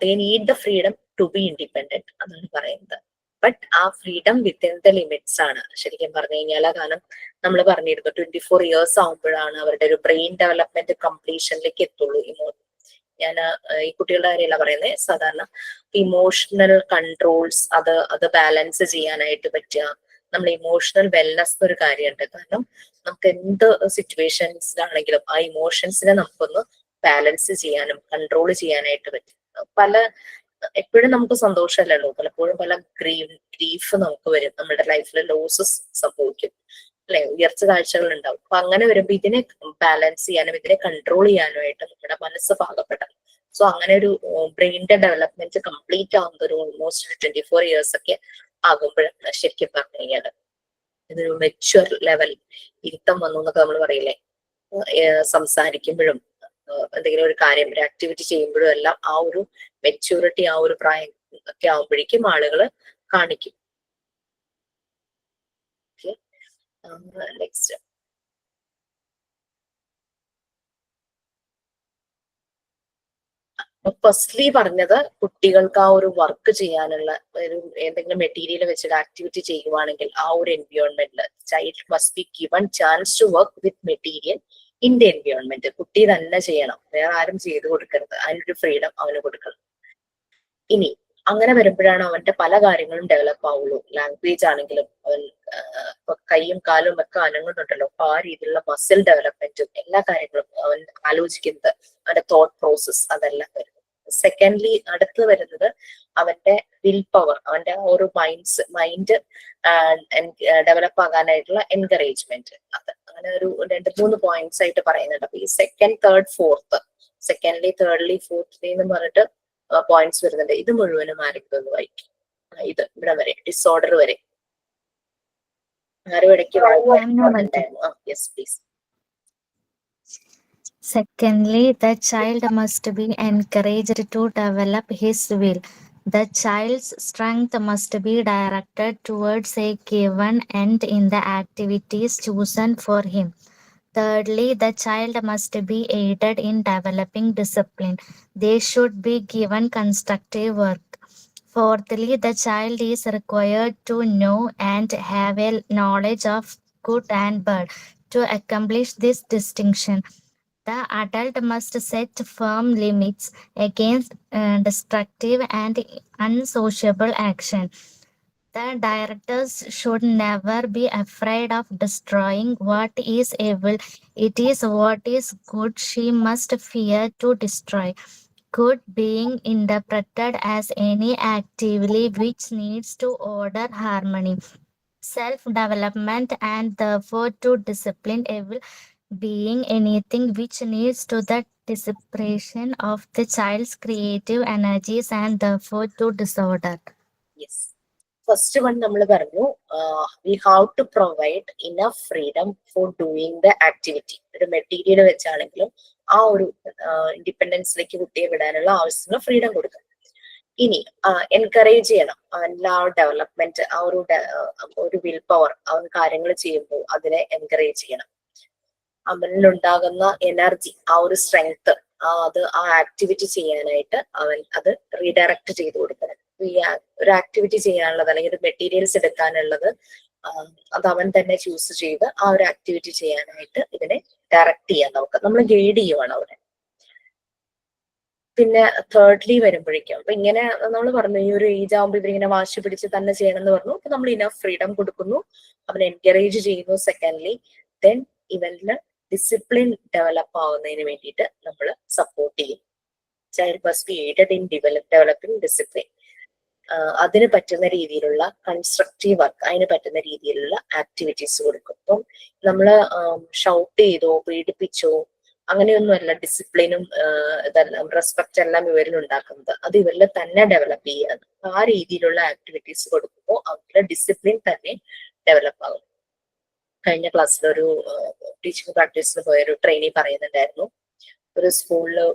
they need the freedom to be independent എന്നാണ് പറയുന്നത്. ബട്ട് ആ ഫ്രീഡം വിത്തിൻ ദ ലിമിറ്റ്സ് ആണ് ശരിക്കും പറഞ്ഞു കഴിഞ്ഞാൽ. കാരണം നമ്മൾ പറഞ്ഞിരുന്നു 24 ഇയേഴ്സ് ആകുമ്പോഴാണ് അവരുടെ ഒരു ബ്രെയിൻ ഡെവലപ്മെന്റ് കംപ്ലീഷനിലേക്ക് എത്തുള്ളൂ. ഞാൻ ഈ കുട്ടികളുടെ കാര്യമല്ല പറയുന്നത്, സാധാരണ ഇമോഷണൽ കൺട്രോൾസ് അത് ബാലൻസ് ചെയ്യാനായിട്ട് പറ്റുക. നമ്മൾ ഇമോഷണൽ വെൽനെസ് എന്നൊരു കാര്യമുണ്ട്. കാരണം നമുക്ക് എന്ത് സിറ്റുവേഷൻസിലാണെങ്കിലും ആ ഇമോഷൻസിനെ നമുക്കൊന്ന് ബാലൻസ് ചെയ്യാനും കൺട്രോൾ ചെയ്യാനായിട്ട് പറ്റും. എപ്പോഴും നമുക്ക് സന്തോഷമല്ലല്ലോ, പലപ്പോഴും പല ഗ്രീഫ് നമുക്ക് വരും. നമ്മുടെ ലൈഫിൽ ലോസസ് സംഭവിക്കും അല്ലെ, ഉയർച്ച കാഴ്ചകൾ ഉണ്ടാവും. അപ്പൊ അങ്ങനെ വരുമ്പോ ഇതിനെ ബാലൻസ് ചെയ്യാനും ഇതിനെ കൺട്രോൾ ചെയ്യാനുമായിട്ട് നമ്മുടെ മനസ്സ് പാകപ്പെടണം. സോ അങ്ങനെ ഒരു ബ്രെയിനിന്റെ ഡെവലപ്മെന്റ് കംപ്ലീറ്റ് ആവുന്ന ഒരു ഓൾമോസ്റ്റ് 24 ഇയേഴ്സ് ഒക്കെ ആകുമ്പോഴാണ് ശരിക്കും പറഞ്ഞു കഴിഞ്ഞാൽ ഇതൊരു മെച്യൂർ ലെവൽ, ഇരുത്തം വന്നു എന്നൊക്കെ നമ്മൾ പറയില്ലേ. സംസാരിക്കുമ്പോഴും എന്തെങ്കിലും ഒരു കാര്യം ഒരു ആക്ടിവിറ്റി ചെയ്യുമ്പോഴും എല്ലാം ആ ഒരു മെച്യൂരിറ്റി ആ ഒരു പ്രായം ഒക്കെ ആവുമ്പോഴേക്കും ആളുകൾ കാണിക്കും. നെക്സ്റ്റ്, ഫസ്റ്റ്ലി പറഞ്ഞത് കുട്ടികൾക്ക് ആ ഒരു വർക്ക് ചെയ്യാനുള്ള ഒരു എന്തെങ്കിലും മെറ്റീരിയൽ വെച്ചിട്ട് ആക്ടിവിറ്റി ചെയ്യുവാണെങ്കിൽ ആ ഒരു എൻവയോൺമെന്റിൽ child must be given chance to work with material in the environment. കുട്ടി തന്നെ ചെയ്യണം, വേറെ ആരും ചെയ്തു കൊടുക്കരുത്. അതിനൊരു ഫ്രീഡം അവന് കൊടുക്കണം. ഇനി അങ്ങനെ വരുമ്പോഴാണ് അവന്റെ പല കാര്യങ്ങളും ഡെവലപ്പ് ആവുള്ളൂ. ലാംഗ്വേജ് ആണെങ്കിലും അവൻ കൈയും കാലും ഒക്കെ അനങ്ങുന്നുണ്ടല്ലോ, അപ്പൊ ആ രീതിയിലുള്ള മസിൽ ഡെവലപ്മെന്റും എല്ലാ കാര്യങ്ങളും അവൻ ആലോചിക്കുന്നത്, അവന്റെ തോട്ട് പ്രോസസ് അതെല്ലാം വരുന്നത്. സെക്കൻഡ്ലി അടുത്ത് വരുന്നത് അവന്റെ വിൽ പവർ, അവന്റെ ഓരോ മൈൻഡ് ഡെവലപ്പ് ആകാനായിട്ടുള്ള എൻകറേജ്മെന്റ്. അത് അങ്ങനെ ഒരു 2-3 പോയിന്റ്സ് ആയിട്ട് പറയുന്നുണ്ട്. അപ്പൊ ഈ second, third, fourth, secondly, thirdly, fourthly എന്ന് പറഞ്ഞിട്ട് പോയിന്റ്സ് വരുന്നുണ്ട്. ഇത് മുഴുവനും ആരെങ്കിലും ഒന്ന് വായിക്കും. ഇത് ഇവിടെ വരെ ഡിസോർഡർ വരെ ആരും ഇടയ്ക്ക് വായിക്കുന്നുണ്ടായിരുന്നു. Yes please. Secondly, the child must be encouraged to develop his will. The child's strength must be directed towards a given end in the activities chosen for him. Thirdly, the child must be aided in developing discipline. They should be given constructive work. Fourthly, the child is required to know and have a knowledge of good and bad. To accomplish this distinction, the adult must set firm limits against destructive and unsociable action. The directors should never be afraid of destroying what is evil. It is what is good she must fear to destroy. Good being interpreted as any activity which needs to order, harmony, self-development, and therefore to discipline. Evil being anything which needs to the dissipation of the child's creative energies and therefore to disorder. Yes. First one നമ്മൾ പറഞ്ഞു we have to provide enough freedom for doing the activity. ഒരു material വെച്ചാണെങ്കിലും ആ ഒരു ഇൻഡിപെൻഡൻസിലേക്ക് കുട്ടിയെ വിടാനുള്ള ആവശ്യമുള്ള freedom കൊടുക്കണം. ഇനി എൻകറേജ് ചെയ്യണം എല്ലാ ഡെവലപ്മെന്റ്, ആ ഒരു വിൽ പവർ, അവൻ കാര്യങ്ങൾ ചെയ്യുമ്പോൾ അതിനെ എൻകറേജ് ചെയ്യണം. അവനിലുണ്ടാകുന്ന എനർജി, ആ ഒരു സ്ട്രെങ്ത്, അത് ആ ആക്ടിവിറ്റി ചെയ്യാനായിട്ട് അവൻ അത് റീഡയറക്ട് ചെയ്ത് കൊടുക്കണം. ഒരു ആക്ടിവിറ്റി ചെയ്യാനുള്ളത് അല്ലെങ്കിൽ ഒരു മെറ്റീരിയൽസ് എടുക്കാനുള്ളത് അത് അവൻ തന്നെ ചൂസ് ചെയ്ത് ആ ഒരു ആക്ടിവിറ്റി ചെയ്യാനായിട്ട് ഇതിനെ ഡയറക്ട് ചെയ്യാൻ നമ്മൾ ഗൈഡ് ചെയ്യുവാണ് അവരെ. പിന്നെ തേർഡ്ലി വരുമ്പോഴേക്കും അപ്പൊ ഇങ്ങനെ നമ്മൾ പറഞ്ഞു ഈ ഒരു ഏജ് ആകുമ്പോൾ ഇവരിങ്ങനെ വാശി പിടിച്ച് തന്നെ ചെയ്യണം എന്ന് പറഞ്ഞു. അപ്പൊ നമ്മൾ ഇനഫ് ഫ്രീഡം കൊടുക്കുന്നു, അവനെ എൻകറേജ് ചെയ്യുന്നു. സെക്കൻഡ്ലി ദെൻ ഇവനില് ഡിസിപ്ലിൻ ഡെവലപ്പ് ആവുന്നതിന് വേണ്ടിയിട്ട് നമ്മൾ സപ്പോർട്ട് ചെയ്യും. Child must B aided in developing discipline. അതിന് പറ്റുന്ന രീതിയിലുള്ള കൺസ്ട്രക്റ്റീവ് വർക്ക്, അതിന് പറ്റുന്ന രീതിയിലുള്ള ആക്ടിവിറ്റീസ് കൊടുക്കും. അപ്പം നമ്മള് ഷൗട്ട് ചെയ്തോ പീഡിപ്പിച്ചോ അങ്ങനെയൊന്നുമല്ല ഡിസിപ്ലിനും ഇതെല്ലാം റെസ്പെക്ട് എല്ലാം ഇവരിൽ ഉണ്ടാക്കുന്നത്. അത് ഇവരിൽ തന്നെ ഡെവലപ്പ് ചെയ്യാണ്. ആ രീതിയിലുള്ള ആക്ടിവിറ്റീസ് കൊടുക്കുമ്പോൾ അവരുടെ ഡിസിപ്ലിൻ തന്നെ ഡെവലപ്പ് ആകും. കഴിഞ്ഞ ക്ലാസ്സിൽ ഒരു ടീച്ചിങ് പ്രാക്ടീസിന് പോയൊരു ട്രെയിനി പറയുന്നുണ്ടായിരുന്നു, ഒരു സ്കൂളില്,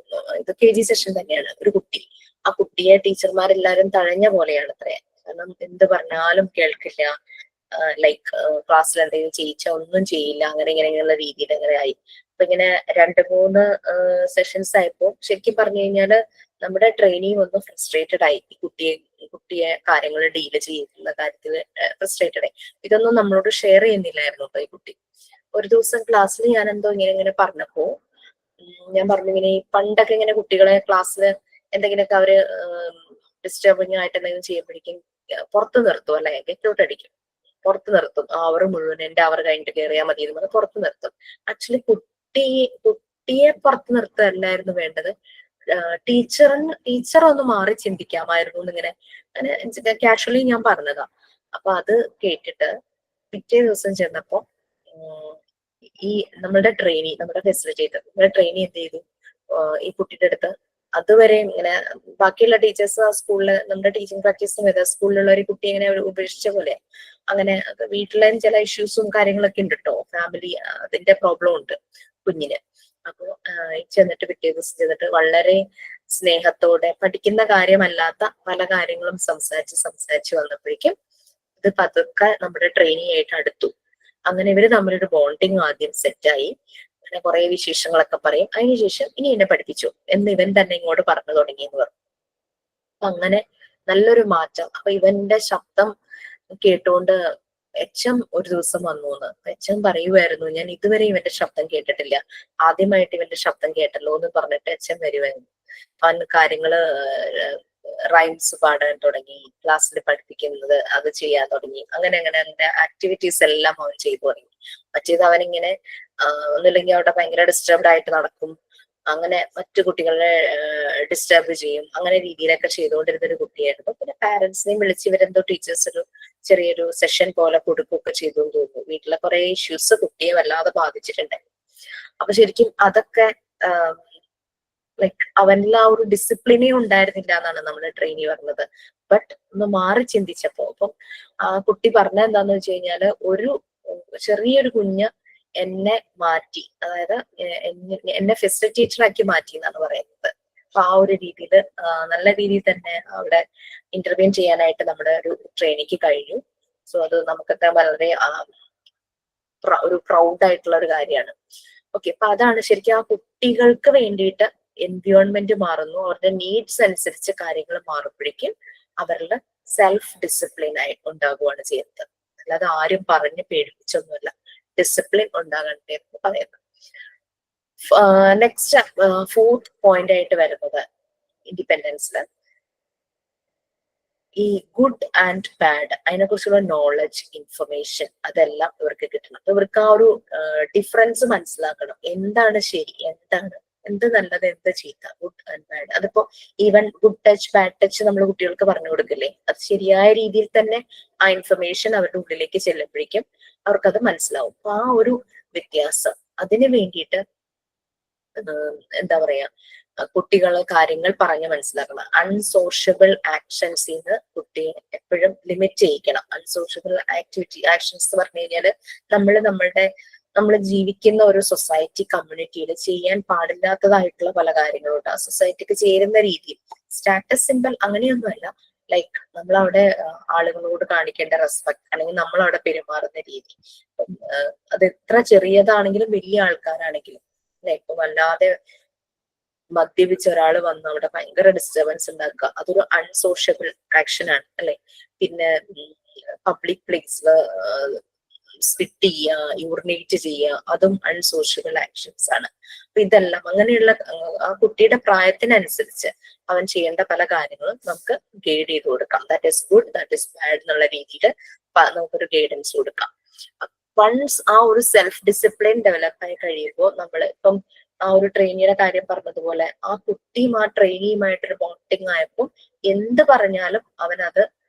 ഇത് KG സെഷൻ തന്നെയാണ്, ഒരു കുട്ടി, ആ കുട്ടിയെ ടീച്ചർമാരെല്ലാരും തഴഞ്ഞ പോലെയാണ് അത്രേ. കാരണം എന്ത് പറഞ്ഞാലും കേൾക്കില്ല, ലൈക്ക് ക്ലാസ്സിൽ എന്തെങ്കിലും ചെയ്യിച്ചാൽ ഒന്നും ചെയ്യില്ല, അങ്ങനെ ഇങ്ങനെയുള്ള രീതിയിൽ അങ്ങനെ ആയി. അപ്പൊ ഇങ്ങനെ 2-3 സെഷൻസ് ആയപ്പോ ശരിക്കും പറഞ്ഞു കഴിഞ്ഞാല് നമ്മുടെ ട്രെയിനിങ് ഒന്ന് ഫ്രസ്ട്രേറ്റഡ് ആയി. ഈ കുട്ടിയെ കാര്യങ്ങൾ ഡീല് ചെയ്യുന്ന കാര്യത്തിൽ ഫ്രസ്ട്രേറ്റഡ് ആയി. ഇതൊന്നും നമ്മളോട് ഷെയർ ചെയ്യുന്നില്ലായിരുന്നു കേട്ടോ ഈ കുട്ടി. ഒരു ദിവസം ക്ലാസ്സിൽ ഞാൻ എന്തോ ഇങ്ങനെ പറഞ്ഞപ്പോ ഞാൻ പറഞ്ഞു, ഇങ്ങനെ പണ്ടൊക്കെ ഇങ്ങനെ കുട്ടികളെ ക്ലാസ്സിൽ എന്തെങ്കിലുമൊക്കെ അവര് ഡിസ്റ്റർബിങ് ആയിട്ട് എന്തെങ്കിലും ചെയ്യുമ്പോഴേക്കും പുറത്ത് നിർത്തും, അല്ലെ, ഗെറ്റ് ഔട്ട് അടിക്കും, പുറത്ത് നിർത്തും. അവർ മുഴുവൻ എന്റെ അവർ കഴിഞ്ഞിട്ട് കയറിയാൽ മതി എന്ന് പറഞ്ഞ് പുറത്ത് നിർത്തും. ആക്ച്വലി കുട്ടിയെ പുറത്ത് നിർത്തല്ലായിരുന്നു വേണ്ടത്, ടീച്ചർ ഒന്ന് മാറി ചിന്തിക്കാമായിരുന്നു എന്നിങ്ങനെ അങ്ങനെ കാഷ്വലി ഞാൻ പറഞ്ഞതാ. അപ്പൊ അത് കേട്ടിട്ട് പിറ്റേ ദിവസം ചെന്നപ്പോ ഈ നമ്മുടെ ഫെസിലിറ്റേറ്റർ, നമ്മുടെ ട്രെയിനി എന്ത് ചെയ്തു, ഈ കുട്ടിയുടെ അടുത്ത് അതുവരെ ഇങ്ങനെ ബാക്കിയുള്ള ടീച്ചേഴ്സ് ആ സ്കൂളില് നമ്മുടെ ടീച്ചിങ് പ്രാക്ടീസും സ്കൂളിലുള്ള ഒരു കുട്ടി ഇങ്ങനെ ഉപേക്ഷിച്ച പോലെ, അങ്ങനെ വീട്ടിലെ ചില ഇഷ്യൂസും കാര്യങ്ങളൊക്കെ ഉണ്ട് കേട്ടോ, ഫാമിലി അതിന്റെ പ്രോബ്ലം ഉണ്ട് കുഞ്ഞിന്. അപ്പൊ ചെന്നിട്ട് പിറ്റേ ദിവസം ചെന്നിട്ട് വളരെ സ്നേഹത്തോടെ പഠിക്കുന്ന കാര്യമല്ലാത്ത പല കാര്യങ്ങളും സംസാരിച്ച് വന്നപ്പോഴേക്കും ഇത് പതുക്കെ നമ്മുടെ ട്രെയിനിങ് ആയിട്ട് അടുത്തു. അങ്ങനെ ഇവര് തമ്മിലൊരു ബോണ്ടിങ് ആദ്യം സെറ്റായി. അങ്ങനെ കുറെ വിശേഷങ്ങളൊക്കെ പറയും. അതിനുശേഷം ഇനി എന്നെ പഠിപ്പിച്ചു എന്ന് ഇവൻ തന്നെ ഇങ്ങോട്ട് പറഞ്ഞു തുടങ്ങി എന്ന് പറഞ്ഞു. അപ്പൊ അങ്ങനെ നല്ലൊരു മാറ്റം. അപ്പൊ ഇവന്റെ ശബ്ദം കേട്ടുകൊണ്ട് HM ഒരു ദിവസം വന്നു എന്ന്. HM പറയുമായിരുന്നു, ഞാൻ ഇതുവരെ ഇവന്റെ ശബ്ദം കേട്ടിട്ടില്ല, ആദ്യമായിട്ട് ഇവന്റെ ശബ്ദം കേട്ടല്ലോ എന്ന് പറഞ്ഞിട്ട് HM വരുമായിരുന്നു. അവൻ കാര്യങ്ങള് റൈംസ് പാടാൻ തുടങ്ങി, ക്ലാസ്സിൽ പഠിപ്പിക്കുന്നത് അത് ചെയ്യാൻ തുടങ്ങി. അങ്ങനെ അതിന്റെ ആക്ടിവിറ്റീസ് എല്ലാം അവൻ ചെയ്തു തുടങ്ങി. മറ്റേത് അവനിങ്ങനെ ഒന്നുമില്ലെങ്കിൽ അവിടെ ഭയങ്കര ഡിസ്റ്റർബ്ഡ് ആയിട്ട് നടക്കും, അങ്ങനെ മറ്റു കുട്ടികളെ ഡിസ്റ്റർബ് ചെയ്യും, അങ്ങനെ രീതിയിലൊക്കെ ചെയ്തുകൊണ്ടിരുന്ന ഒരു കുട്ടിയായിരുന്നു. പിന്നെ പാരന്റ്സിനെയും വിളിച്ച് ഇവരെന്തോ ടീച്ചേഴ്സ് ഒരു ചെറിയൊരു സെഷൻ പോലെ കൊടുക്കുകയൊക്കെ ചെയ്തു എന്ന് തോന്നുന്നു. വീട്ടിലെ കുറെ ഇഷ്യൂസ് കുട്ടിയെ വല്ലാതെ ബാധിച്ചിട്ടുണ്ട്. അപ്പൊ ശരിക്കും അതൊക്കെ ലൈക്ക് അവനിൽ ആ ഒരു ഡിസിപ്ലിനേ ഉണ്ടായിരുന്നില്ല എന്നാണ് നമ്മുടെ ട്രെയിനി പറഞ്ഞത്. ബട്ട് ഒന്ന് മാറി ചിന്തിച്ചപ്പോ, അപ്പം ആ കുട്ടി പറഞ്ഞ എന്താന്ന് വെച്ച് കഴിഞ്ഞാല്, ഒരു ചെറിയൊരു കുഞ്ഞ് എന്നെ മാറ്റി, അതായത് എന്നെ ഫെസിലിറ്റേറ്റർ ആക്കി മാറ്റി എന്നാണ് പറയുന്നത്. അപ്പൊ ആ ഒരു രീതിയിൽ നല്ല രീതിയിൽ തന്നെ അവിടെ ഇന്റർവ്യൂ ചെയ്യാനായിട്ട് നമ്മുടെ ഒരു ട്രെയിനിക്ക് കഴിഞ്ഞു. സോ അത് നമുക്കൊക്കെ വളരെ ഒരു പ്രൗഡ് ആയിട്ടുള്ള ഒരു കാര്യമാണ്. ഓക്കെ, അപ്പൊ അതാണ് ശരിക്കും ആ കുട്ടികൾക്ക് വേണ്ടിയിട്ട് എൻവയോൺമെന്റ് മാറുന്നു, അവരുടെ നീഡ്സ് അനുസരിച്ച് കാര്യങ്ങൾ മാറുമ്പോഴേക്കും അവരുടെ സെൽഫ് ഡിസിപ്ലിൻ ആയി ഉണ്ടാകുകയാണ് ചെയ്യുന്നത്. അല്ലാതെ ആരും പറഞ്ഞ് പേടിപ്പിച്ചൊന്നുമല്ല, ഡിസിപ്ലിൻ ഉണ്ടാകട്ടെ എന്ന് പറയുന്നത്. നെക്സ്റ്റ് 4th പോയിന്റ് ആയിട്ട് വരുന്നത് ഇൻഡിപെൻഡൻസിൽ ഈ ഗുഡ് ആൻഡ് ബാഡ് അതിനെ കുറിച്ചുള്ള നോളജ്, ഇൻഫർമേഷൻ അതെല്ലാം ഇവർക്ക് കിട്ടണം. ഇവർക്ക് ആ ഒരു ഡിഫറൻസ് മനസ്സിലാക്കണം. എന്താണ് ശരി, എന്ത് നല്ലത്, എന്ത് ചീത്ത, ഗുഡ് ആൻഡ് ബാഡ്. അതിപ്പോ even good touch bad touch നമ്മൾ കുട്ടികൾക്ക് പറഞ്ഞു കൊടുക്കില്ലേ, അത് ശരിയായ രീതിയിൽ തന്നെ ആ ഇൻഫർമേഷൻ അവരുടെ ഉള്ളിലേക്ക് ചെല്ലുമ്പോഴേക്കും അവർക്കത് മനസ്സിലാവും. അപ്പൊ ആ ഒരു വ്യത്യാസം, അതിന് വേണ്ടിയിട്ട് എന്താ പറയാ, കുട്ടികളെ കാര്യങ്ങൾ പറഞ്ഞ് മനസ്സിലാക്കണം. അൺസോഷ്യബിൾ ആക്ഷൻസിന്ന് കുട്ടിയെ എപ്പോഴും ലിമിറ്റ് ചെയ്യിക്കണം. അൺസോഷ്യബിൾ ആക്ഷൻസ് എന്ന് പറഞ്ഞു കഴിഞ്ഞാല് നമ്മൾ ജീവിക്കുന്ന ഒരു സൊസൈറ്റി കമ്മ്യൂണിറ്റിയിൽ ചെയ്യാൻ പാടില്ലാത്തതായിട്ടുള്ള പല കാര്യങ്ങളുണ്ട്. ആ സൊസൈറ്റിക്ക് ചേരുന്ന രീതിയിൽ സ്റ്റാറ്റസ് സിമ്പിൾ അങ്ങനെയൊന്നുമല്ല. ലൈക്ക് നമ്മളവിടെ ആളുകളോട് കാണിക്കേണ്ട റെസ്പെക്ട്, അല്ലെങ്കിൽ നമ്മളവിടെ പെരുമാറുന്ന രീതി, അത് എത്ര ചെറിയതാണെങ്കിലും വലിയ ആൾക്കാരാണെങ്കിലും ഇപ്പൊ വല്ലാതെ മദ്യപിച്ച ഒരാൾ വന്ന് അവിടെ ഭയങ്കര ഡിസ്റ്റർബൻസ് ഉണ്ടാക്കുക, അതൊരു അൺസോഷ്യബിൾ ആക്ഷൻ ആണ് അല്ലെ. പിന്നെ പബ്ലിക് പ്ലേസിൽ സ്പിറ്റ് ചെയ്യുക, യൂറിനേറ്റ് ചെയ്യുക, അതും അൺസോഷ്യബിൾ ആക്ഷൻസ് ആണ്. അപ്പൊ ഇതെല്ലാം അങ്ങനെയുള്ള ആ കുട്ടിയുടെ പ്രായത്തിനനുസരിച്ച് അവൻ ചെയ്യേണ്ട പല കാര്യങ്ങളും നമുക്ക് ഗൈഡ് ചെയ്ത് കൊടുക്കാം. That is good, that is bad എന്നുള്ള രീതിയിൽ നമുക്കൊരു ഗൈഡൻസ് കൊടുക്കാം. വൺസ് ആ ഒരു സെൽഫ് ഡിസിപ്ലിൻ ഡെവലപ്പ് ആയി കഴിയുമ്പോൾ നമ്മൾ ഇപ്പം ആ ഒരു ട്രെയിനിയുടെ കാര്യം പറഞ്ഞതുപോലെ ആ കുട്ടിയും ആ ട്രെയിനിയുമായിട്ടൊരു ബോണ്ടിങ് ആയപ്പോൾ എന്ത് പറഞ്ഞാലും അവൻ അത്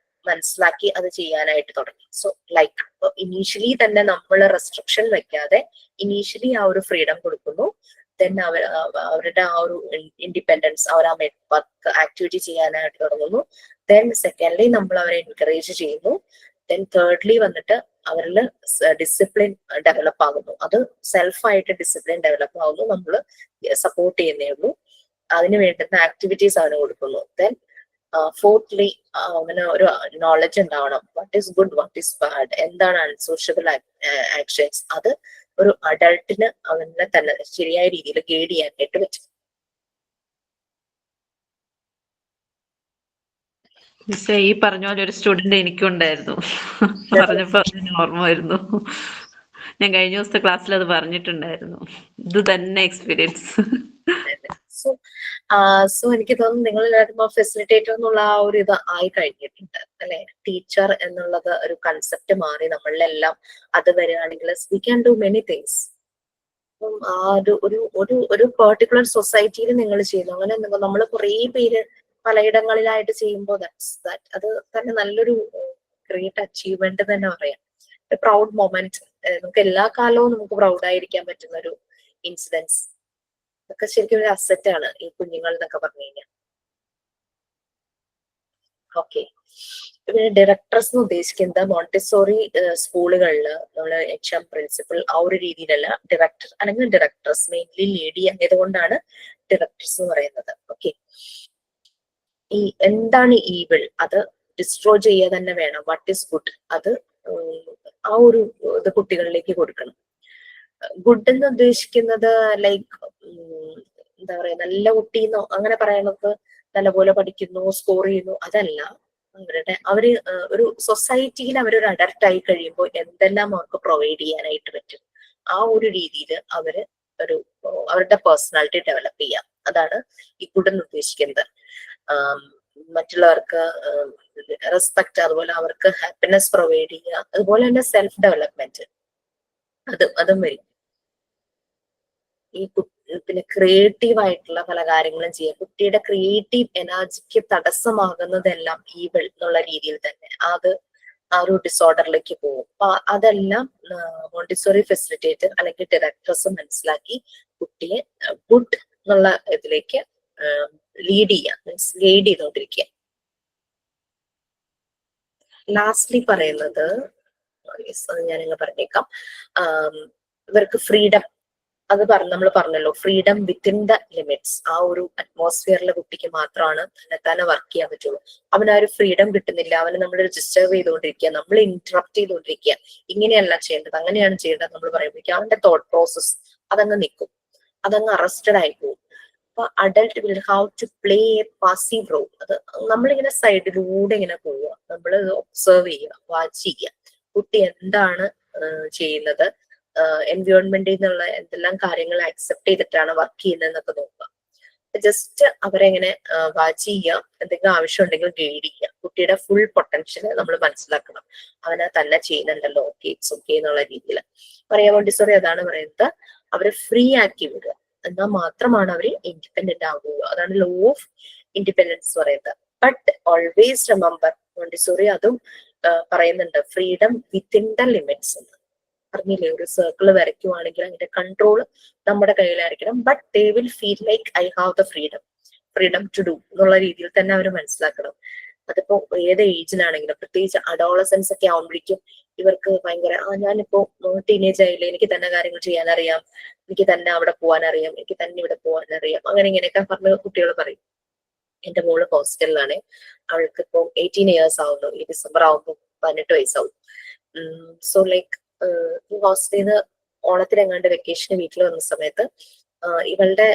മനസ്സിലാക്കി അത് ചെയ്യാനായിട്ട് തുടങ്ങി. സോ ലൈക്ക് ഇനീഷ്യലി തന്നെ നമ്മൾ റെസ്ട്രിക്ഷൻ വെക്കാതെ ഇനീഷ്യലി ആ ഒരു ഫ്രീഡം കൊടുക്കുന്നു. ദെൻ അവരുടെ ആ ഒരു ഇൻഡിപെൻഡൻസ്, അവർ ആ വർക്ക് ആക്ടിവിറ്റി ചെയ്യാനായിട്ട് തുടങ്ങുന്നു. ദെൻ സെക്കൻഡ്ലി നമ്മൾ അവരെ എൻകറേജ് ചെയ്യുന്നു. ദെൻ തേർഡ്ലി വന്നിട്ട് അവരിൽ ഡിസിപ്ലിൻ ഡെവലപ്പ് ആകുന്നു. അത് സെൽഫായിട്ട് ഡിസിപ്ലിൻ ഡെവലപ്പ് ആകുന്നു. നമ്മൾ സപ്പോർട്ട് ചെയ്യുന്നേ ഉള്ളൂ. അതിന് വേണ്ടുന്ന ആക്ടിവിറ്റീസ് അവന് കൊടുക്കുന്നു. ദെൻ ഫോർത്ത്ലി അവന് ഒരു നോളജ് ഉണ്ടാവണം. What is good, what is bad, എന്താണ് അൺസോഷ്യബിൾ ആക്ഷൻസ്. അത് ഒരു അഡൾട്ടിന് അവനെ തന്നെ ശരിയായ രീതിയിൽ ഗൈഡ് ചെയ്യാനായിട്ട് പറ്റും. മിസ്സേ, ഈ പറഞ്ഞ പോലെ ഒരു സ്റ്റുഡന്റ് എനിക്കും ഉണ്ടായിരുന്നു. പറഞ്ഞപ്പോ അതിന് ഓർമ്മ വരുന്നു. ഞാൻ കഴിഞ്ഞ ദിവസത്തെ ക്ലാസ്സിൽ അത് പറഞ്ഞിട്ടുണ്ടായിരുന്നു. ഇത് തന്നെ എക്സ്പീരിയൻസ്. സോ എനിക്ക് തോന്നുന്നു നിങ്ങൾ എല്ലാവരും ഫെസിലിറ്റേറ്റർ എന്നുള്ള ആ ഒരു ഇത് ആയി കഴിഞ്ഞിട്ടുണ്ട് അല്ലെ. ടീച്ചർ എന്നുള്ളത് ഒരു കൺസെപ്റ്റ് മാറി നമ്മളിലെല്ലാം അത് വരികയാണെങ്കിൽ we can do many things. ആ ഒരു പെർട്ടിക്കുലർ സൊസൈറ്റിയിൽ നിങ്ങൾ ചെയ്യുന്നു, അങ്ങനെ നമ്മൾ കുറേ പേര് പലയിടങ്ങളിലായിട്ട് ചെയ്യുമ്പോൾ അത് തന്നെ നല്ലൊരു ഗ്രേറ്റ് അച്ചീവ്മെന്റ് തന്നെ പറയാം. Proud moment. നമുക്ക് എല്ലാ കാലവും നമുക്ക് പ്രൗഡായിരിക്കാൻ പറ്റുന്ന ഒരു ഇൻസിഡൻസ്. അതൊക്കെ ശരിക്കും ഒരു അസറ്റ് ആണ് ഈ കുഞ്ഞുങ്ങൾ എന്നൊക്കെ പറഞ്ഞു കഴിഞ്ഞാൽ. ഓക്കെ, പിന്നെ ഡയറക്ടേഴ്സ് എന്ന് ഉദ്ദേശിക്കുന്നത് മോണ്ടിസോറി സ്കൂളുകളിൽ നമ്മൾ HM പ്രിൻസിപ്പൽ ആ ഒരു രീതിയിലല്ല, ഡയറക്ടർ അല്ലെങ്കിൽ ഡയറക്ടേഴ്സ് മെയിൻലി ലേഡി ആയതുകൊണ്ടാണ് ഡയറക്ടേഴ്സ് എന്ന് പറയുന്നത്. ഓക്കെ, ഈ എന്താണ് ഈവിൾ അത് ഡിസ്ട്രോയ് ചെയ്യുക തന്നെ വേണം. വാട്ട് ഈസ് ഗുഡ് അത് ആ ഒരു ഇത് കുട്ടികളിലേക്ക് കൊടുക്കണം. ഗുഡ് എന്ന് ഉദ്ദേശിക്കുന്നത് ലൈക്ക് എന്താ പറയാ, നല്ല കുട്ടിന്നോ അങ്ങനെ പറയണത് നല്ലപോലെ പഠിക്കുന്നു, സ്കോർ ചെയ്യുന്നു അതല്ല. അവര് ഒരു സൊസൈറ്റിയിൽ അവരൊരു അഡൽട്ടായി കഴിയുമ്പോൾ എന്തെല്ലാം അവർക്ക് പ്രൊവൈഡ് ചെയ്യാനായിട്ട് പറ്റും, ആ ഒരു രീതിയിൽ അവര് അവരുടെ പേഴ്സണാലിറ്റി ഡെവലപ്പ് ചെയ്യാം. അതാണ് ഈ ഗുഡ് എന്ന് ഉദ്ദേശിക്കുന്നത്. മറ്റുള്ളവർക്ക് റെസ്പെക്ട്, അതുപോലെ അവർക്ക് ഹാപ്പിനെസ് പ്രൊവൈഡ് ചെയ്യുക, അതുപോലെ തന്നെ സെൽഫ് ഡെവലപ്മെന്റ് അതും വരും. ഈ പിന്നെ ക്രിയേറ്റീവ് ആയിട്ടുള്ള പല കാര്യങ്ങളും ചെയ്യാം. കുട്ടിയുടെ ക്രിയേറ്റീവ് എനർജിക്ക് തടസ്സമാകുന്നതെല്ലാം ഈവിൾ എന്നുള്ള രീതിയിൽ തന്നെ അത് ആ ഒരു ഡിസോർഡറിലേക്ക് പോകും. അപ്പൊ അതെല്ലാം മോണ്ടിസോറി ഫെസിലിറ്റേറ്റർ അല്ലെങ്കിൽ ഡയറക്ടേഴ്സ് മനസ്സിലാക്കി കുട്ടിയെ ഗുഡ് എന്നുള്ള ഇതിലേക്ക് ലീഡ് ചെയ്യാം, മീൻസ് ഗൈഡ് ചെയ്തോണ്ടിരിക്കുക. ലാസ്റ്റ്ലി പറയുന്നത് ഞാനിങ്ങ് പറഞ്ഞേക്കാം, ഇവർക്ക് ഫ്രീഡം അത് നമ്മൾ പറഞ്ഞല്ലോ, ഫ്രീഡം വിത്തിൻ ദ ലിമിറ്റ്സ്. ആ ഒരു അറ്റ്മോസ്ഫിയറിലെ കുട്ടിക്ക് മാത്രമാണ് തന്നെ വർക്ക് ചെയ്യാൻ പറ്റുള്ളൂ. അവന് ആ ഒരു ഫ്രീഡം കിട്ടുന്നില്ല, അവന് നമ്മൾ ഡിസ്റ്റർബ് ചെയ്തുകൊണ്ടിരിക്കുക, നമ്മൾ ഇന്ററപ്റ്റ് ചെയ്തുകൊണ്ടിരിക്കുക. ഇങ്ങനെയല്ല ചെയ്യേണ്ടത്, അങ്ങനെയാണ് ചെയ്യേണ്ടത് നമ്മൾ പറയുമ്പോഴേക്കും അവന്റെ തോട്ട് പ്രോസസ് അതങ്ങ് നിൽക്കും, അതങ്ങ് അറസ്റ്റഡ് ആയി പോകും. അപ്പൊ adult will how to play a passive role. അത് നമ്മളിങ്ങനെ സൈഡിലൂടെ ഇങ്ങനെ പോവുക, നമ്മൾ ഒബ്സർവ് ചെയ്യുക, വാച്ച് ചെയ്യുക, കുട്ടി എന്താണ് ചെയ്യുന്നത്, എൻവയോൺമെന്റിൽ നിന്നുള്ള എന്തെല്ലാം കാര്യങ്ങൾ അക്സെപ്റ്റ് ചെയ്തിട്ടാണ് വർക്ക് ചെയ്യുന്നതെന്നൊക്കെ നോക്കുക. ജസ്റ്റ് അവരെങ്ങനെ വാച്ച് ചെയ്യുക, എന്തെങ്കിലും ആവശ്യം ഉണ്ടെങ്കിൽ ഗൈഡ് ചെയ്യുക. കുട്ടിയുടെ ഫുൾ പൊട്ടൻഷ്യൽ നമ്മൾ മനസ്സിലാക്കണം. അവനെ തന്നെ ചെയ്യുന്നുണ്ടല്ലോ, ഓക്കെ ഇറ്റ്സ് ഓക്കെ എന്നുള്ള രീതിയിൽ. പറയാൻ മോണ്ടിസോറി അതാണ് പറയുന്നത്, അവരെ ഫ്രീ ആക്കി വിടുക, എന്നാൽ മാത്രമാണ് അവര് ഇൻഡിപെൻഡന്റ് ആകുക. അതാണ് ലോ ഓഫ് ഇൻഡിപെൻഡൻസ് പറയുന്നത്. ബട്ട് ഓൾവേസ് റിമെമ്പർ, മോണ്ടിസോറി അതും പറയുന്നുണ്ട്, ഫ്രീഡം വിത്തിൻ ദ ലിമിറ്റ്സ് എന്ന് പറഞ്ഞില്ലേ. ഒരു സർക്കിൾ വരയ്ക്കുവാണെങ്കിൽ അതിന്റെ കൺട്രോൾ നമ്മുടെ കയ്യിലായിരിക്കണം. But they will feel like I have the freedom to do എന്നുള്ള രീതിയിൽ തന്നെ അവർ മനസ്സിലാക്കണം. അതിപ്പോ ഏത് ഏജിലാണെങ്കിലും, പ്രത്യേകിച്ച് അഡോളസൻസ് ഒക്കെ ആവുമ്പോഴേക്കും ഇവർക്ക് ഭയങ്കര ഞാനിപ്പോ ടീനേജ് ആയില്ലേ, എനിക്ക് തന്നെ കാര്യങ്ങൾ ചെയ്യാനറിയാം, എനിക്ക് തന്നെ അവിടെ പോകാനറിയാം, എനിക്ക് തന്നെ ഇവിടെ പോകാനറിയാം, അങ്ങനെ ഇങ്ങനെയൊക്കെ പറഞ്ഞ കുട്ടികൾ പറയും. എന്റെ മോള് ഹോസ്റ്റലിലാണ്, അവൾക്ക് ഇപ്പൊ 18 years ആവുന്നു, ഈ ഡിസംബർ ആവുമ്പോൾ 18 വയസ്സാവും. സോ ലൈക്ക് ഈ ഹോസ്റ്റലിൽ നിന്ന് ഓണത്തിനെങ്ങാണ്ട് വെക്കേഷന് വീട്ടിൽ വന്ന സമയത്ത് ഇവളുടെ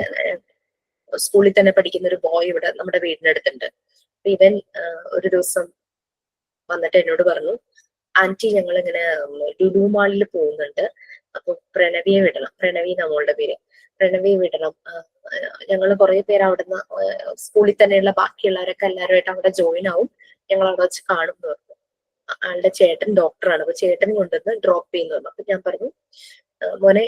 സ്കൂളിൽ തന്നെ പഠിക്കുന്ന ഒരു ബോയ് ഇവിടെ നമ്മുടെ വീടിനടുത്തുണ്ട്. ഇവൻ ഒരു ദിവസം വന്നിട്ട് എന്നോട് പറഞ്ഞു, ആന്റി ഞങ്ങൾ ഇങ്ങനെ ലുലു മാളിൽ പോകുന്നുണ്ട്, അപ്പൊ പ്രണവിയെ വിടണം, പ്രണവി നമ്മളുടെ പേര്, പ്രണവിയെ വിടണം, ഞങ്ങൾ കുറെ പേര് അവിടുന്ന് സ്കൂളിൽ തന്നെയുള്ള ബാക്കിയുള്ളവരൊക്കെ എല്ലാവരുമായിട്ട് അവിടെ ജോയിൻ ആവും, ഞങ്ങൾ അവിടെ വെച്ച് കാണും എന്ന് പറഞ്ഞു. ആളുടെ ചേട്ടൻ ഡോക്ടറാണ്, അപ്പൊ ചേട്ടൻ കൊണ്ടുവന്ന് ഡ്രോപ്പ് ചെയ്യുന്നു പറഞ്ഞു. അപ്പൊ ഞാൻ പറഞ്ഞു, മോനെ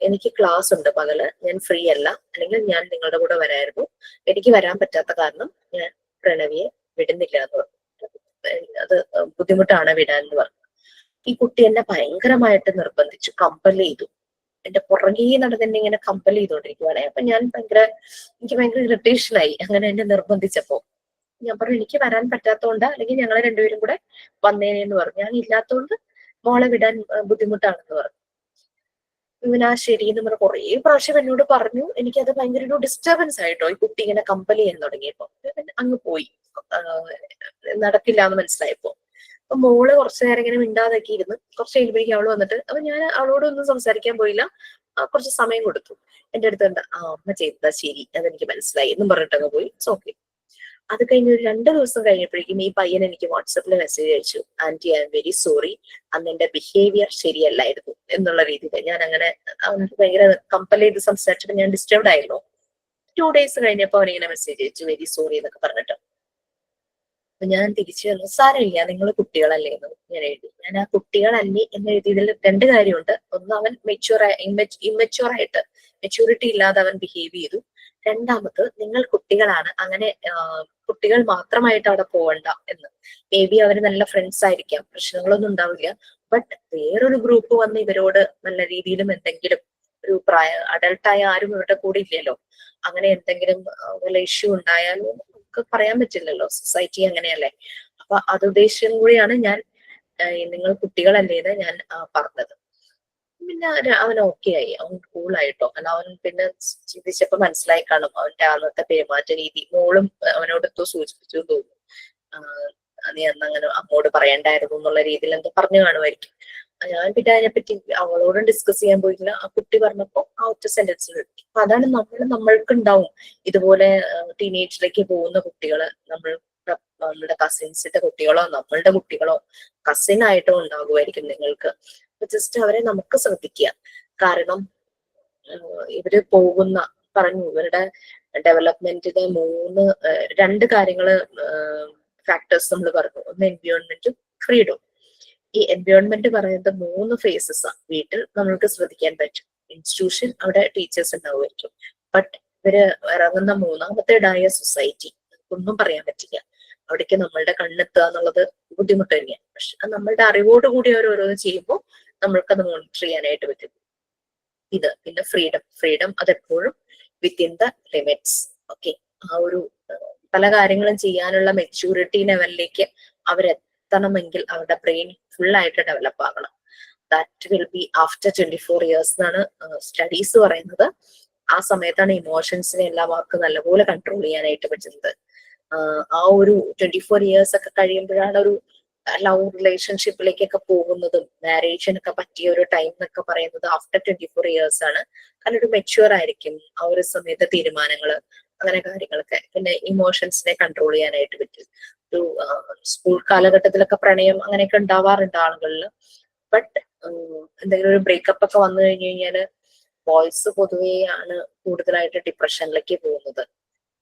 എനിക്ക് ക്ലാസ് ഉണ്ട് പകല്, ഞാൻ ഫ്രീ അല്ല, അല്ലെങ്കിൽ ഞാൻ നിങ്ങളുടെ കൂടെ വരായിരുന്നു, എനിക്ക് വരാൻ പറ്റാത്ത കാരണം ഞാൻ പ്രണവിയെ വിടുന്നില്ല എന്ന് പറഞ്ഞു. അത് ബുദ്ധിമുട്ടാണ് വിടാൻ എന്ന് പറഞ്ഞു. ഈ കുട്ടി എന്നെ ഭയങ്കരമായിട്ട് നിർബന്ധിച്ചു, കമ്പൽ ചെയ്തു, എന്റെ പുറകെ നടന്നെ ഇങ്ങനെ കമ്പൽ ചെയ്തോണ്ടിരിക്കുവാണേ. അപ്പൊ എനിക്ക് ഭയങ്കര ഇറിറ്റേഷൻ ആയി അങ്ങനെ എന്നെ നിർബന്ധിച്ചപ്പോ. ഞാൻ പറഞ്ഞു എനിക്ക് വരാൻ പറ്റാത്തോണ്ട്, അല്ലെങ്കിൽ ഞങ്ങളെ രണ്ടുപേരും കൂടെ വന്നേനെന്ന് പറഞ്ഞു. ഞാൻ ഇല്ലാത്തോണ്ട് മോളെ വിടാൻ ബുദ്ധിമുട്ടാണെന്ന് പറഞ്ഞു. ഇവനാ ശരി എന്ന് പറഞ്ഞ കുറെ പ്രാവശ്യം എന്നോട് പറഞ്ഞു. എനിക്കത് ഭയങ്കര ഒരു ഡിസ്റ്റർബൻസ് ആയിട്ടോ, ഈ കുട്ടി ഇങ്ങനെ കമ്പൽ ചെയ്യാൻ തുടങ്ങിയപ്പോ. അങ്ങ് പോയി, നടക്കില്ല എന്ന് മനസ്സിലായപ്പോ. അപ്പൊ മോള് കുറച്ചു നേരം ഇങ്ങനെ മിണ്ടാതൊക്കെ ഇരുന്ന് കുറച്ച് കഴിയുമ്പോഴേക്കും അവള് വന്നിട്ട്, അപ്പൊ ഞാൻ അവളോടൊന്നും സംസാരിക്കാൻ പോയില്ല, കുറച്ച് സമയം കൊടുത്തു. എന്റെ അടുത്ത് എന്താ അമ്മ ചെയ്തതാ ശരി, അതെനിക്ക് മനസ്സിലായി എന്നും പറഞ്ഞിട്ടങ്ങ് പോയി. ഓക്കെ. അത് കഴിഞ്ഞ് ഒരു 2 ദിവസം കഴിഞ്ഞപ്പോഴേക്കും ഈ പയ്യൻ എനിക്ക് വാട്സപ്പിൽ മെസ്സേജ് അയച്ചു, anti I am very sorry, അന്ന് എന്റെ ബിഹേവിയർ ശരിയല്ലായിരുന്നു എന്നുള്ള രീതിയിൽ. ഞാൻ അങ്ങനെ അവനക്ക് ഭയങ്കര കമ്പൽ ചെയ്ത് സംസാരിച്ചിട്ട് ഞാൻ ഡിസ്റ്റർബ്ഡ് ആയിരുന്നു. 2 days കഴിഞ്ഞപ്പോ അവനിങ്ങനെ മെസ്സേജ് അയച്ചു, വെരി സോറി എന്നൊക്കെ പറഞ്ഞിട്ട്. അപ്പൊ ഞാൻ തിരിച്ചു വന്നു, സാരമില്ല നിങ്ങൾ കുട്ടികളല്ലേ എന്ന് ഞാൻ എഴുതി. ഞാൻ ആ കുട്ടികളല്ലേ എന്ന് എഴുതിയതിൽ 2 കാര്യമുണ്ട്. ഒന്ന്, അവൻ ഇമ്മച്യൂർ ആയിട്ട്, മെച്യൂരിറ്റി ഇല്ലാതെ അവൻ ബിഹേവ് ചെയ്തു. രണ്ടാമത്, നിങ്ങൾ കുട്ടികളാണ്, അങ്ങനെ കുട്ടികൾ മാത്രമായിട്ട് അവിടെ പോവണ്ട എന്ന്. മേ ബി അവര് നല്ല ഫ്രണ്ട്സ് ആയിരിക്കാം, പ്രശ്നങ്ങളൊന്നും ഉണ്ടാവില്ല. ബട്ട് വേറൊരു ഗ്രൂപ്പ് വന്ന് ഇവരോട് നല്ല രീതിയിലും എന്തെങ്കിലും ഒരു അഡൾട്ടായ ആരും ഇവരുടെ കൂടെ ഇല്ലല്ലോ, അങ്ങനെ എന്തെങ്കിലും വല്ല ഇഷ്യൂ ഉണ്ടായാലും നമുക്ക് പറയാൻ പറ്റില്ലല്ലോ, സൊസൈറ്റി അങ്ങനെയല്ലേ. അപ്പൊ അത് ഉദ്ദേശം കൂടിയാണ് ഞാൻ നിങ്ങൾ കുട്ടികളല്ലേന്ന് ഞാൻ പറഞ്ഞത്. പിന്നെ അവൻ ഓക്കെ ആയി, അവൻ കൂളായിട്ടോ. കാരണം അവൻ പിന്നെ ചിന്തിച്ചപ്പോ മനസ്സിലായി കാണും അവന്റെ അന്നത്തെ പെരുമാറ്റ രീതി. മോളും അവനോട് എന്തോ സൂചിപ്പിച്ചു തോന്നുന്നു, നീ അന്ന് അങ്ങനെ അമ്മോട് പറയണ്ടായിരുന്നു എന്നുള്ള രീതിയിൽ എന്തോ പറഞ്ഞു കാണുമായിരിക്കും. ഞാൻ പിന്നെ അതിനെപ്പറ്റി അവളോടും ഡിസ്കസ് ചെയ്യാൻ പോയില്ല. ആ കുട്ടി പറഞ്ഞപ്പോ ആ ഒറ്റ സെന്റൻസിൽ എടുത്തു. അപ്പൊ അതാണ് നമ്മൾക്ക് ഉണ്ടാവും ഇതുപോലെ ടീനേജിലേക്ക് പോകുന്ന കുട്ടികള്, നമ്മളുടെ കസിൻസിന്റെ കുട്ടികളോ നമ്മളുടെ കുട്ടികളോ കസിൻ ആയിട്ടോ ഉണ്ടാകുമായിരിക്കും നിങ്ങൾക്ക്. ജസ്റ്റ് അവരെ നമുക്ക് ശ്രദ്ധിക്കുക. കാരണം ഇവര് പോകുന്ന ഇവരുടെ ഡെവലപ്മെന്റിന് 2 കാര്യങ്ങള് ഫാക്ടേഴ്സ് നമ്മൾ പറഞ്ഞു. ഒന്ന് എൻവയോൺമെന്റും ഫ്രീഡവും. ഈ എൻവയോൺമെന്റ് പറയുന്നത് 3 phases ആണ്. വീട്ടിൽ നമ്മൾക്ക് ശ്രദ്ധിക്കാൻ പറ്റും, ഇൻസ്റ്റിറ്റ്യൂഷൻ അവിടെ ടീച്ചേഴ്സ് ഉണ്ടാവുമായിരിക്കും. ബട്ട് ഇവര് ഇറങ്ങുന്ന 3ാമത്തേതായ സൊസൈറ്റി, ഒന്നും പറയാൻ പറ്റില്ല. അവിടേക്ക് നമ്മളുടെ കണ്ണെത്തുക എന്നുള്ളത് ബുദ്ധിമുട്ട് തന്നെയാണ്. പക്ഷെ നമ്മളുടെ അറിവോടുകൂടി അവർ ഓരോന്ന് ചെയ്യുമ്പോൾ നമ്മൾക്കത് മോണിറ്റർ ചെയ്യാനായിട്ട് പറ്റും. പിന്നെ ഫ്രീഡം അതെപ്പോഴും വിത്തിൻ ദ ലിമിറ്റ്സ്. ഓക്കെ. ആ ഒരു പല കാര്യങ്ങളും ചെയ്യാനുള്ള മെച്യൂരിറ്റി ലെവലിലേക്ക് അവരെത്തണമെങ്കിൽ അവരുടെ ബ്രെയിൻ ഫുൾ ആയിട്ട് ഡെവലപ്പ് ആകണം. That will be after 24 years എന്നാണ് സ്റ്റഡീസ് പറയുന്നത്. ആ സമയത്താണ് ഇമോഷൻസിനെ എല്ലാ വാക്കും നല്ലപോലെ കൺട്രോൾ ചെയ്യാനായിട്ട് പറ്റുന്നത്. ആ ഒരു 24 years ഒക്കെ കഴിയുമ്പോഴാണ് ഒരു ലവ് റിലേഷൻഷിപ്പിലേക്കൊക്കെ പോകുന്നതും മാരേജിനൊക്കെ പറ്റിയ ഒരു ടൈം എന്നൊക്കെ പറയുന്നത് ആഫ്റ്റർ 24 years ആണ്. കാരണം ഒരു മെച്യൂർ ആയിരിക്കും ആ ഒരു സമയത്തെ തീരുമാനങ്ങള്, അങ്ങനെ കാര്യങ്ങളൊക്കെ. പിന്നെ ഇമോഷൻസിനെ കൺട്രോൾ ചെയ്യാനായിട്ട് പറ്റും. ഒരു സ്കൂൾ കാലഘട്ടത്തിലൊക്കെ പ്രണയം അങ്ങനെയൊക്കെ ഉണ്ടാവാറുണ്ട് ആളുകളിൽ. ബട്ട് എന്തെങ്കിലും ഒരു ബ്രേക്കപ്പ് ഒക്കെ വന്നു കഴിഞ്ഞു കഴിഞ്ഞാല് ബോയ്സ് പൊതുവേ ആണ് കൂടുതലായിട്ട് ഡിപ്രഷനിലേക്ക് പോകുന്നത്.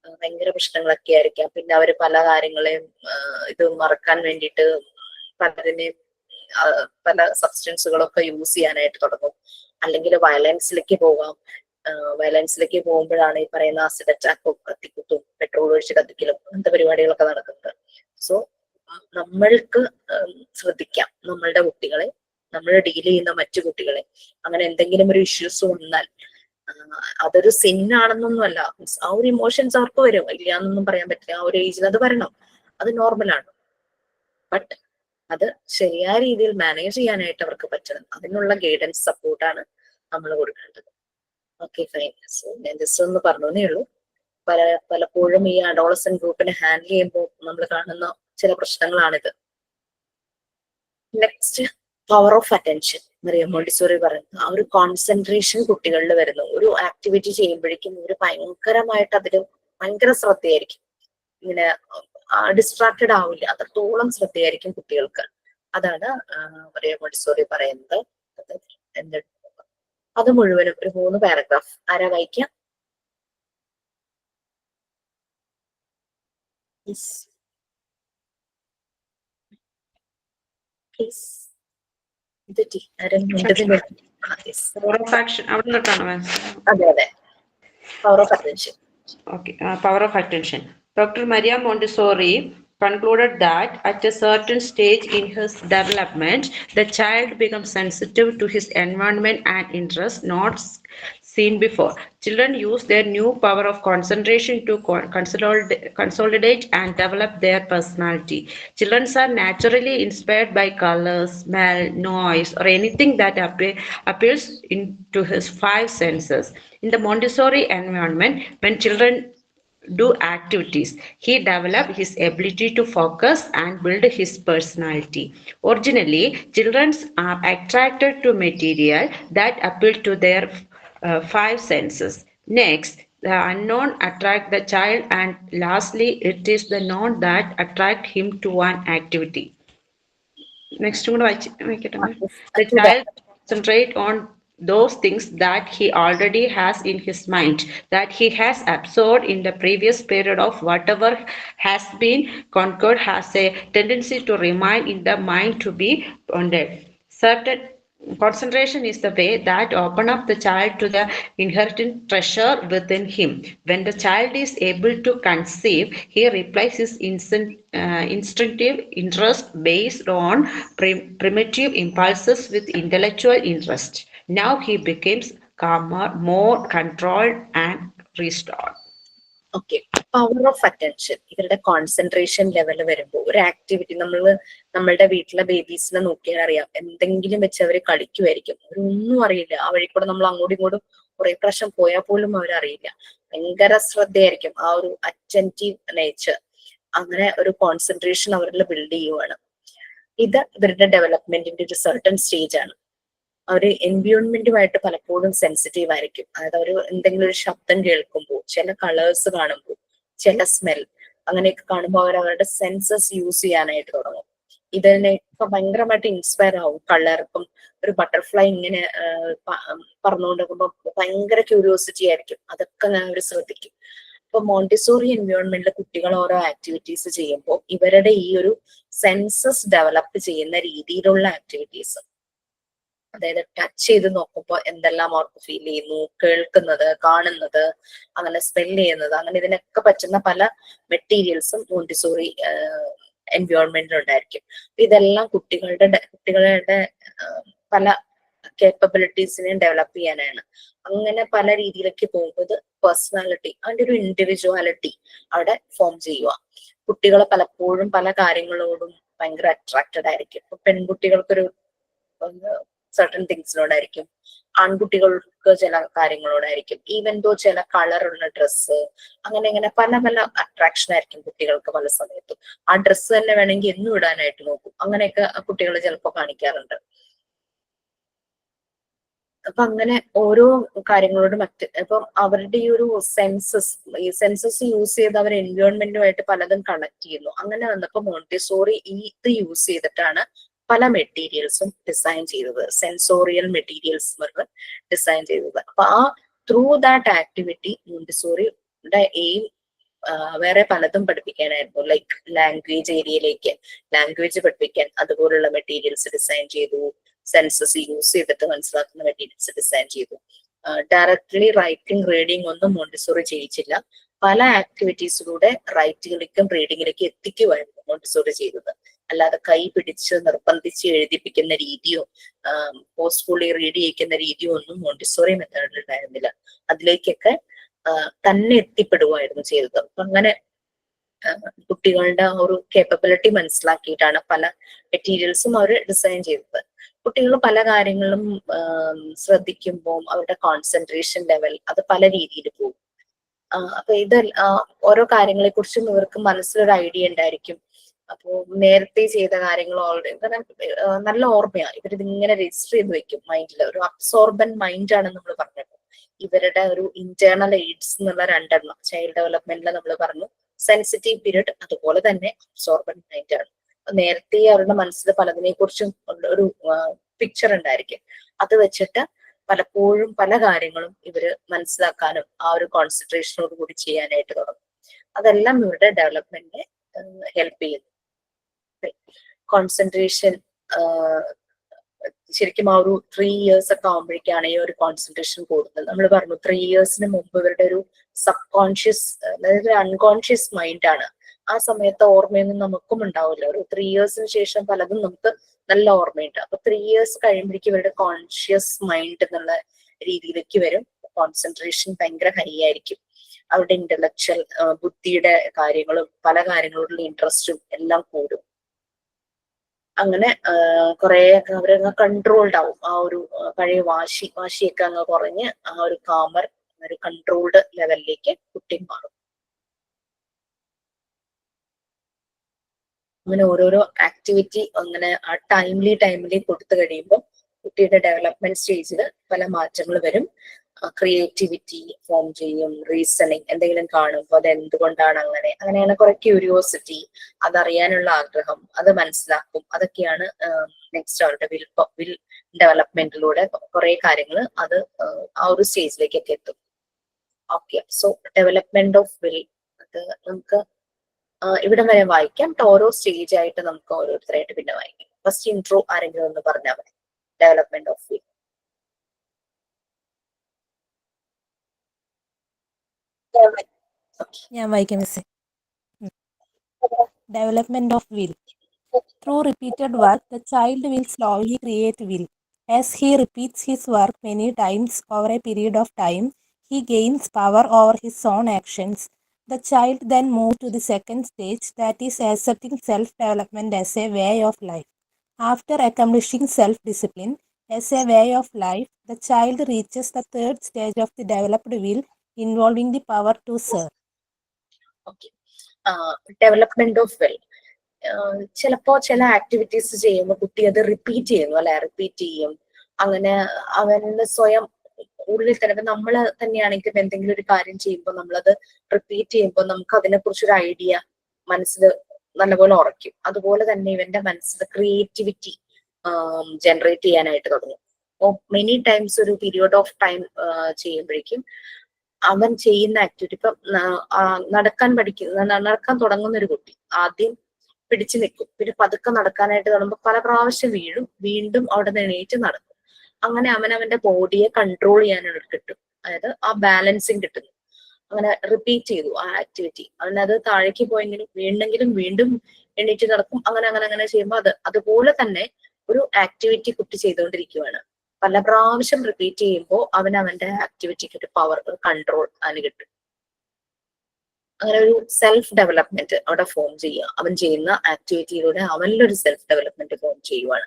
ഭയങ്കര പ്രശ്നങ്ങളൊക്കെ ആയിരിക്കാം. പിന്നെ അവര് പല കാര്യങ്ങളെയും ഇത് മറക്കാൻ വേണ്ടിയിട്ട് പലതിനെയും പല സബ്സ്റ്റൻസുകളൊക്കെ യൂസ് ചെയ്യാനായിട്ട് തുടങ്ങും. അല്ലെങ്കിൽ വയലൻസിലേക്ക് പോകാം. വയലൻസിലേക്ക് പോകുമ്പോഴാണ് ഈ പറയുന്ന ആസിഡ് അറ്റാക്കും കത്തിക്കുത്തും പെട്രോൾ ഒഴിച്ച് കത്തിക്കലും അങ്ങനത്തെ പരിപാടികളൊക്കെ നടക്കുന്നത്. സോ നമ്മൾക്ക് ശ്രദ്ധിക്കാം നമ്മളുടെ കുട്ടികളെ, നമ്മൾ ഡീൽ ചെയ്യുന്ന മറ്റു കുട്ടികളെ. അങ്ങനെ എന്തെങ്കിലും ഒരു ഇഷ്യൂസ് വന്നാൽ അതൊരു സിന്നാണെന്നൊന്നുമല്ല. ആ ഒരു ഇമോഷൻസ് അവർക്ക് വരും, ഇല്ലാന്നൊന്നും പറയാൻ പറ്റില്ല. ആ ഒരു ഏജിൽ അത് വരണം, അത് നോർമലാണ്. ബട്ട് അത് ശരിയായ രീതിയിൽ മാനേജ് ചെയ്യാനായിട്ട് അവർക്ക് പറ്റണം. അതിനുള്ള ഗൈഡൻസ് സപ്പോർട്ടാണ് നമ്മൾ കൊടുക്കേണ്ടത്. Okay fine. സോ ഞാൻ ജസ്റ്റ് ഒന്ന് പറഞ്ഞേ ഉള്ളൂ. പലപ്പോഴും ഈ അഡോളസന്റ് ഗ്രൂപ്പിനെ ഹാൻഡിൽ ചെയ്യുമ്പോൾ നമ്മൾ കാണുന്ന ചില പ്രശ്നങ്ങളാണിത്. Next, power of attention. Maria Montessori പറയുന്നത് ആ ഒരു കോൺസെൻട്രേഷൻ കുട്ടികളിൽ വരുന്നു. ഒരു ആക്ടിവിറ്റി ചെയ്യുമ്പോഴേക്കും ഇവര് ഭയങ്കരമായിട്ട് അതില് ഭയങ്കര ശ്രദ്ധയായിരിക്കും. ഇങ്ങനെ ഡിസ്ട്രാക്റ്റഡ് ആവില്ല, അത്രത്തോളം ശ്രദ്ധയായിരിക്കും കുട്ടികൾക്ക്. അതാണ് മറിയം മോണ്ടിസോറി പറയുന്നത്. അത് മുഴുവനും ഒരു 3 പാരഗ്രാഫ് ആരാ വായിക്കാം? പ്ലീസ്. അതെ അതെ, power of attention. Okay, power of attention. Dr. Maria Montessori concluded that at a certain stage in his development, the child becomes sensitive to his environment and interests not seen before. Children use their new power of concentration to consolidate and develop their personality. Children are naturally inspired by color, smell, noise, or anything that appeals into his 5 senses. In the Montessori environment, when children do activities, he develops his ability to focus and build his personality. Originally, children are attracted to material that appeal to their 5 senses. Next, the unknown attract the child, and lastly, it is the known that attract him to one activity. Next, the child concentrate on those things that he already has in his mind, that he has absorbed in the previous period of whatever has been conquered has a tendency to remain in the mind to be pondered. Certain concentration is the way that open up the child to the inherent treasure within him. When the child is able to conceive, he replies his instinctive interest based on primitive impulses with intellectual interest. Now he becomes calmer, more controlled and restored. Okay, power of attention. ഇവരുടെ concentration level വരുമ്പോൾ ഒരു activity നമ്മളുടെ വീട്ടിലെ ബേബീസിനെ നോക്കിയാൽ അറിയാം, എന്തെങ്കിലും വെച്ച് അവര് കളിക്കുമായിരിക്കും. അവരൊന്നും അറിയില്ല. ആ വഴി കൂടെ നമ്മൾ അങ്ങോട്ടും ഇങ്ങോട്ടും കുറെ പ്രാവശ്യം പോയാൽ പോലും അവരറിയില്ല. ഭയങ്കര ശ്രദ്ധയായിരിക്കും. ആ ഒരു അറ്റൻറ്റീവ് നേച്ചർ, അങ്ങനെ ഒരു കോൺസെൻട്രേഷൻ അവരിൽ ബിൽഡ് ചെയ്യുവാണ്. ഇത് ഇവരുടെ ഡെവലപ്മെന്റിന്റെ ഒരു സർട്ടൺ സ്റ്റേജ് ആണ്. അവര് എൻവയോൺമെന്റുമായിട്ട് പലപ്പോഴും സെൻസിറ്റീവ് ആയിരിക്കും. അതായത് അവർ എന്തെങ്കിലും ഒരു ശബ്ദം കേൾക്കുമ്പോൾ, ചില കളേഴ്സ് കാണുമ്പോൾ, ചില സ്മെൽ അങ്ങനെയൊക്കെ കാണുമ്പോൾ അവരുടെ സെൻസസ് യൂസ് ചെയ്യാനായിട്ട് തുടങ്ങും. ഇതിനെയൊക്കെ ഭയങ്കരമായിട്ട് ഇൻസ്പയർ ആവും. കളർ, ഇപ്പം ഒരു ബട്ടർഫ്ലൈ ഇങ്ങനെ പറന്നുകൊണ്ടിരിക്കുമ്പോൾ ഭയങ്കര ക്യൂരിയോസിറ്റി ആയിരിക്കും. അതൊക്കെ അവർ ശ്രദ്ധിക്കും. ഇപ്പൊ മോണ്ടിസോറി എൻവയോൺമെന്റിൽ കുട്ടികൾ ഓരോ ആക്ടിവിറ്റീസ് ചെയ്യുമ്പോൾ ഇവരുടെ ഈ ഒരു സെൻസസ് ഡെവലപ്പ് ചെയ്യുന്ന രീതിയിലുള്ള ആക്ടിവിറ്റീസ്, അതായത് ടച്ച് ചെയ്ത് നോക്കുമ്പോൾ എന്തെല്ലാം അവർക്ക് ഫീൽ ചെയ്യുന്നു, കേൾക്കുന്നത്, കാണുന്നത്, അങ്ങനെ സ്മെൽ ചെയ്യുന്നത്, അങ്ങനെ ഇതിനൊക്കെ പറ്റുന്ന പല മെറ്റീരിയൽസും മോണ്ടിസോറി എൻവയോൺമെന്റിൽ ഉണ്ടായിരിക്കും. ഇതെല്ലാം കുട്ടികളുടെ പല കേപ്പബിലിറ്റീസിനെയും ഡെവലപ്പ് ചെയ്യാനാണ്. അങ്ങനെ പല രീതിയിലേക്ക് പോകുന്നത് പേഴ്സണാലിറ്റി, അതിന്റെ ഒരു ഇൻഡിവിജ്വാലിറ്റി അവിടെ ഫോം ചെയ്യുക. കുട്ടികൾ പലപ്പോഴും പല കാര്യങ്ങളോടും ഭയങ്കര അട്രാക്റ്റഡ് ആയിരിക്കും. ഇപ്പൊ പെൺകുട്ടികൾക്കൊരു സർട്ടൻ തിങ്സിനോടായിരിക്കും, ആൺകുട്ടികൾക്ക് ചില കാര്യങ്ങളോടായിരിക്കും. ഈവൻ ദോ ചില കളറുള്ള ഡ്രസ്സ്, അങ്ങനെ പല പല അട്രാക്ഷൻ ആയിരിക്കും കുട്ടികൾക്ക് പല സമയത്തും. ആ ഡ്രസ്സ് തന്നെ വേണമെങ്കിൽ എന്നും ഇടാനായിട്ട് നോക്കും. അങ്ങനെയൊക്കെ കുട്ടികൾ ചിലപ്പോൾ കാണിക്കാറുണ്ട്. അപ്പൊ അങ്ങനെ ഓരോ കാര്യങ്ങളോടും ഇപ്പം അവരുടെ ഈ ഒരു സെൻസസ് യൂസ് ചെയ്ത് അവർ എൻവയോൺമെന്റുമായിട്ട് പലതും കണക്ട് ചെയ്യുന്നു. അങ്ങനെ വന്നപ്പോ മോണ്ടിസോറി ഇത് യൂസ് ചെയ്തിട്ടാണ് പല മെറ്റീരിയൽസും ഡിസൈൻ ചെയ്തത്, സെൻസോറിയൽ മെറ്റീരിയൽസ് ഡിസൈൻ ചെയ്തത്. അപ്പൊ ആ ത്രൂ ദാറ്റ് ആക്ടിവിറ്റി മോണ്ടിസോറിയുടെ എയിം വേറെ പലതും പഠിപ്പിക്കാനായിരുന്നു. ലൈക്ക് ലാംഗ്വേജ് ഏരിയയിലേക്ക് ലാംഗ്വേജ് പഠിപ്പിക്കാൻ അതുപോലുള്ള മെറ്റീരിയൽസ് ഡിസൈൻ ചെയ്തു. സെൻസസ് യൂസ് ചെയ്തിട്ട് മനസ്സിലാക്കുന്ന മെറ്റീരിയൽസ് ഡിസൈൻ ചെയ്തു. ഡയറക്ട്ലി റൈറ്റിംഗ് റീഡിംഗ് ഒന്നും മോണ്ടിസോറി ചെയ്യിച്ചില്ല. പല ആക്ടിവിറ്റീസിലൂടെ റൈറ്റിംഗിലേക്കും റീഡിങ്ങിലേക്കും എത്തിക്കുമായിരുന്നു മോണ്ടിസോറി ചെയ്തത്. അല്ലാതെ കൈ പിടിച്ച് നിർബന്ധിച്ച് എഴുതിപ്പിക്കുന്ന രീതിയോ ഫോഴ്സ്ഫുള്ളി റീഡ് ചെയ്യിക്കുന്ന രീതിയോ ഒന്നും മോണ്ടിസോറി മെത്തേഡിൽ ഉണ്ടായിരുന്നില്ല. അതിലേക്കൊക്കെ തന്നെ എത്തിപ്പെടുകയായിരുന്നു ചെയ്തത്. അപ്പൊ അങ്ങനെ കുട്ടികളുടെ ഒരു കേപ്പബിലിറ്റി മനസ്സിലാക്കിയിട്ടാണ് പല മെറ്റീരിയൽസും അവർ ഡിസൈൻ ചെയ്തത്. കുട്ടികൾ പല കാര്യങ്ങളും ശ്രദ്ധിക്കുമ്പോൾ അവരുടെ കോൺസെൻട്രേഷൻ ലെവൽ അത് പല രീതിയിൽ പോകും. അപ്പൊ ഇത് ഓരോ കാര്യങ്ങളെ കുറിച്ചും ഇവർക്ക് മനസ്സിലൊരു ഐഡിയ ഉണ്ടായിരിക്കും. അപ്പോ നേരത്തെ ചെയ്ത കാര്യങ്ങൾ ഓൾറെഡി നല്ല ഓർമ്മയാണ്. ഇവരിതിങ്ങനെ രജിസ്റ്റർ ചെയ്ത് വെക്കും മൈൻഡിൽ. ഒരു അബ്സോർബൻ മൈൻഡ് ആണ് നമ്മൾ പറഞ്ഞത്. ഇവരുടെ ഒരു ഇന്റേണൽ എയ്ഡ്സ് എന്നുള്ള രണ്ടെണ്ണം ചൈൽഡ് ഡെവലപ്മെന്റിൽ നമ്മൾ പറഞ്ഞു. സെൻസിറ്റീവ് പീരീഡ് അതുപോലെ തന്നെ അബ്സോർബൻ മൈൻഡ് ആണ്. നേരത്തെ അവരുടെ മനസ്സിൽ പലതിനെ കുറിച്ചും ഒരു പിക്ചർ ഉണ്ടായിരിക്കും. അത് വെച്ചിട്ട് പലപ്പോഴും പല കാര്യങ്ങളും ഇവര് മനസ്സിലാക്കാനും ആ ഒരു കോൺസെൻട്രേഷനോട് കൂടി ചെയ്യാനായിട്ട് തുടങ്ങും. അതെല്ലാം ഇവരുടെ ഡെവലപ്മെന്റിനെ ഹെൽപ്പ് ചെയ്യുന്നു. കോൺസെൻട്രേഷൻ ശരിക്കും ആ ഒരു 3 years ഒക്കെ ആകുമ്പോഴേക്കാണ് ഈ ഒരു കോൺസെൻട്രേഷൻ കൂടുന്നത്. നമ്മൾ പറഞ്ഞു 3 yearsന് മുമ്പ് ഇവരുടെ ഒരു സബ് കോൺഷ്യസ് അതായത് അൺകോൺഷ്യസ് മൈൻഡാണ്. ആ സമയത്ത് ഓർമ്മയൊന്നും നമുക്കും ഉണ്ടാവില്ല. ഒരു 3 yearsന് ശേഷം പലതും നമുക്ക് നല്ല ഓർമ്മയുണ്ട്. അപ്പൊ 3 years കഴിയുമ്പോഴേക്കും ഇവരുടെ കോൺഷ്യസ് മൈൻഡ് എന്നുള്ള രീതിയിലേക്ക് വരും. കോൺസെൻട്രേഷൻ ഭയങ്കര ഹൈ ആയിരിക്കും. അവരുടെ ഇന്റലക്ച്വൽ ബുദ്ധിയുടെ കാര്യങ്ങളും പല കാര്യങ്ങളോടുള്ള ഇൻട്രസ്റ്റും എല്ലാം കൂടും. അങ്ങനെ കുറെയൊക്കെ അവരങ്ങ് കൺട്രോൾഡ് ആവും. ആ ഒരു പഴയ വാശിയൊക്കെ അങ്ങ് കുറഞ്ഞ് ആ ഒരു കാമർ ഒരു കൺട്രോൾഡ് ലെവലിലേക്ക് കുട്ടി മാറും. അങ്ങനെ ഓരോരോ ആക്ടിവിറ്റി അങ്ങനെ ആ ടൈംലി കൊടുത്തു കഴിയുമ്പോൾ കുട്ടിയുടെ ഡെവലപ്മെന്റ് സ്റ്റേജിൽ പല മാറ്റങ്ങൾ വരും. ക്രിയേറ്റിവിറ്റി ഫോം ചെയ്യും. റീസണിങ് എന്തെങ്കിലും കാണുമ്പോൾ അത് എന്തുകൊണ്ടാണ് അങ്ങനെയാണ് കുറെ ക്യൂരിയോസിറ്റി, അതറിയാനുള്ള ആഗ്രഹം, അത് മനസ്സിലാക്കും. അതൊക്കെയാണ് നെക്സ്റ്റ് അവരുടെ വിൽ ഡെവലപ്മെന്റിലൂടെ കുറെ കാര്യങ്ങൾ അത് ആ ഒരു സ്റ്റേജിലേക്കൊക്കെ എത്തും. Okay, so development of will അത് നമുക്ക് ഇവിടെ വരെ വായിക്കാം. ഓരോ സ്റ്റേജ് ആയിട്ട് നമുക്ക് ഓരോരുത്തരായിട്ട് പിന്നെ വായിക്കാം. ഫസ്റ്റ് ഇൻട്രോ ആരെങ്കിലും ഒന്ന് പറഞ്ഞാൽ മതി. Development of will. ഞാൻ വായിക്കാം മിസ്സേ. Development of will. Through repeated work, the child will slowly create will. As he repeats his work many times over a period of time, he gains power over his own actions. The child then moves to the second stage, that is accepting self-development as a way of life. After accomplishing self-discipline as a way of life, the child reaches the third stage of the developed will, involving the power to serve. Okay, development of well. ചിലപ്പോ ചില activities ചെയ്യുമ്പോൾ കുട്ടി അത് repeat ചെയ്യുന്നു അല്ലെ, repeat ചെയ്യും. അങ്ങനെ അവന് സ്വയം ഉള്ളിൽ തന്നെ ഇപ്പൊ നമ്മള് തന്നെയാണെങ്കിലും എന്തെങ്കിലും ഒരു കാര്യം ചെയ്യുമ്പോൾ നമ്മളത് റിപ്പീറ്റ് ചെയ്യുമ്പോൾ നമുക്ക് അതിനെ കുറിച്ചൊരു ഐഡിയ മനസ്സിൽ നല്ലപോലെ ഉറയ്ക്കും. അതുപോലെ തന്നെ ഇവന്റെ മനസ്സിൽ ക്രിയേറ്റിവിറ്റി ജനറേറ്റ് ചെയ്യാനായിട്ട് തുടങ്ങും. മെനി ടൈംസ് ഒരു പീരിയഡ് ഓഫ് ടൈം ചെയ്യുമ്പോഴേക്കും അവൻ ചെയ്യുന്ന ആക്ടിവിറ്റി ഇപ്പൊ നടക്കാൻ തുടങ്ങുന്ന ഒരു കുട്ടി ആദ്യം പിടിച്ചു നിൽക്കും, പിന്നെ പതുക്കെ നടക്കാനായിട്ട് തുടങ്ങുമ്പോൾ പല പ്രാവശ്യം വീഴും, വീണ്ടും അവിടെ നിന്ന് എണീറ്റ് നടക്കും. അങ്ങനെ അവന്റെ ബോഡിയെ കൺട്രോൾ ചെയ്യാനുള്ള കിട്ടും, അതായത് ആ ബാലൻസിങ് കിട്ടുന്നു. അങ്ങനെ റിപ്പീറ്റ് ചെയ്തു ആ ആക്ടിവിറ്റി. അവനത് താഴേക്ക് പോയെങ്കിലും വീണ്ടും എണീറ്റ് നടക്കും. അങ്ങനെ ചെയ്യുമ്പോൾ അതുപോലെ തന്നെ ഒരു ആക്ടിവിറ്റി കുട്ടി ചെയ്തുകൊണ്ടിരിക്കുകയാണ്. പല പ്രാവശ്യം റിപ്പീറ്റ് ചെയ്യുമ്പോൾ അവന്റെ ആക്ടിവിറ്റിക്ക് ഒരു പവർ, ഒരു കൺട്രോൾ അതിന് കിട്ടും. അങ്ങനെ ഒരു സെൽഫ് ഡെവലപ്മെന്റ് അവിടെ ഫോം ചെയ്യുക. അവൻ ചെയ്യുന്ന ആക്ടിവിറ്റിയിലൂടെ അവനിലൊരു സെൽഫ് ഡെവലപ്മെന്റ് ഫോം ചെയ്യുവാണ്.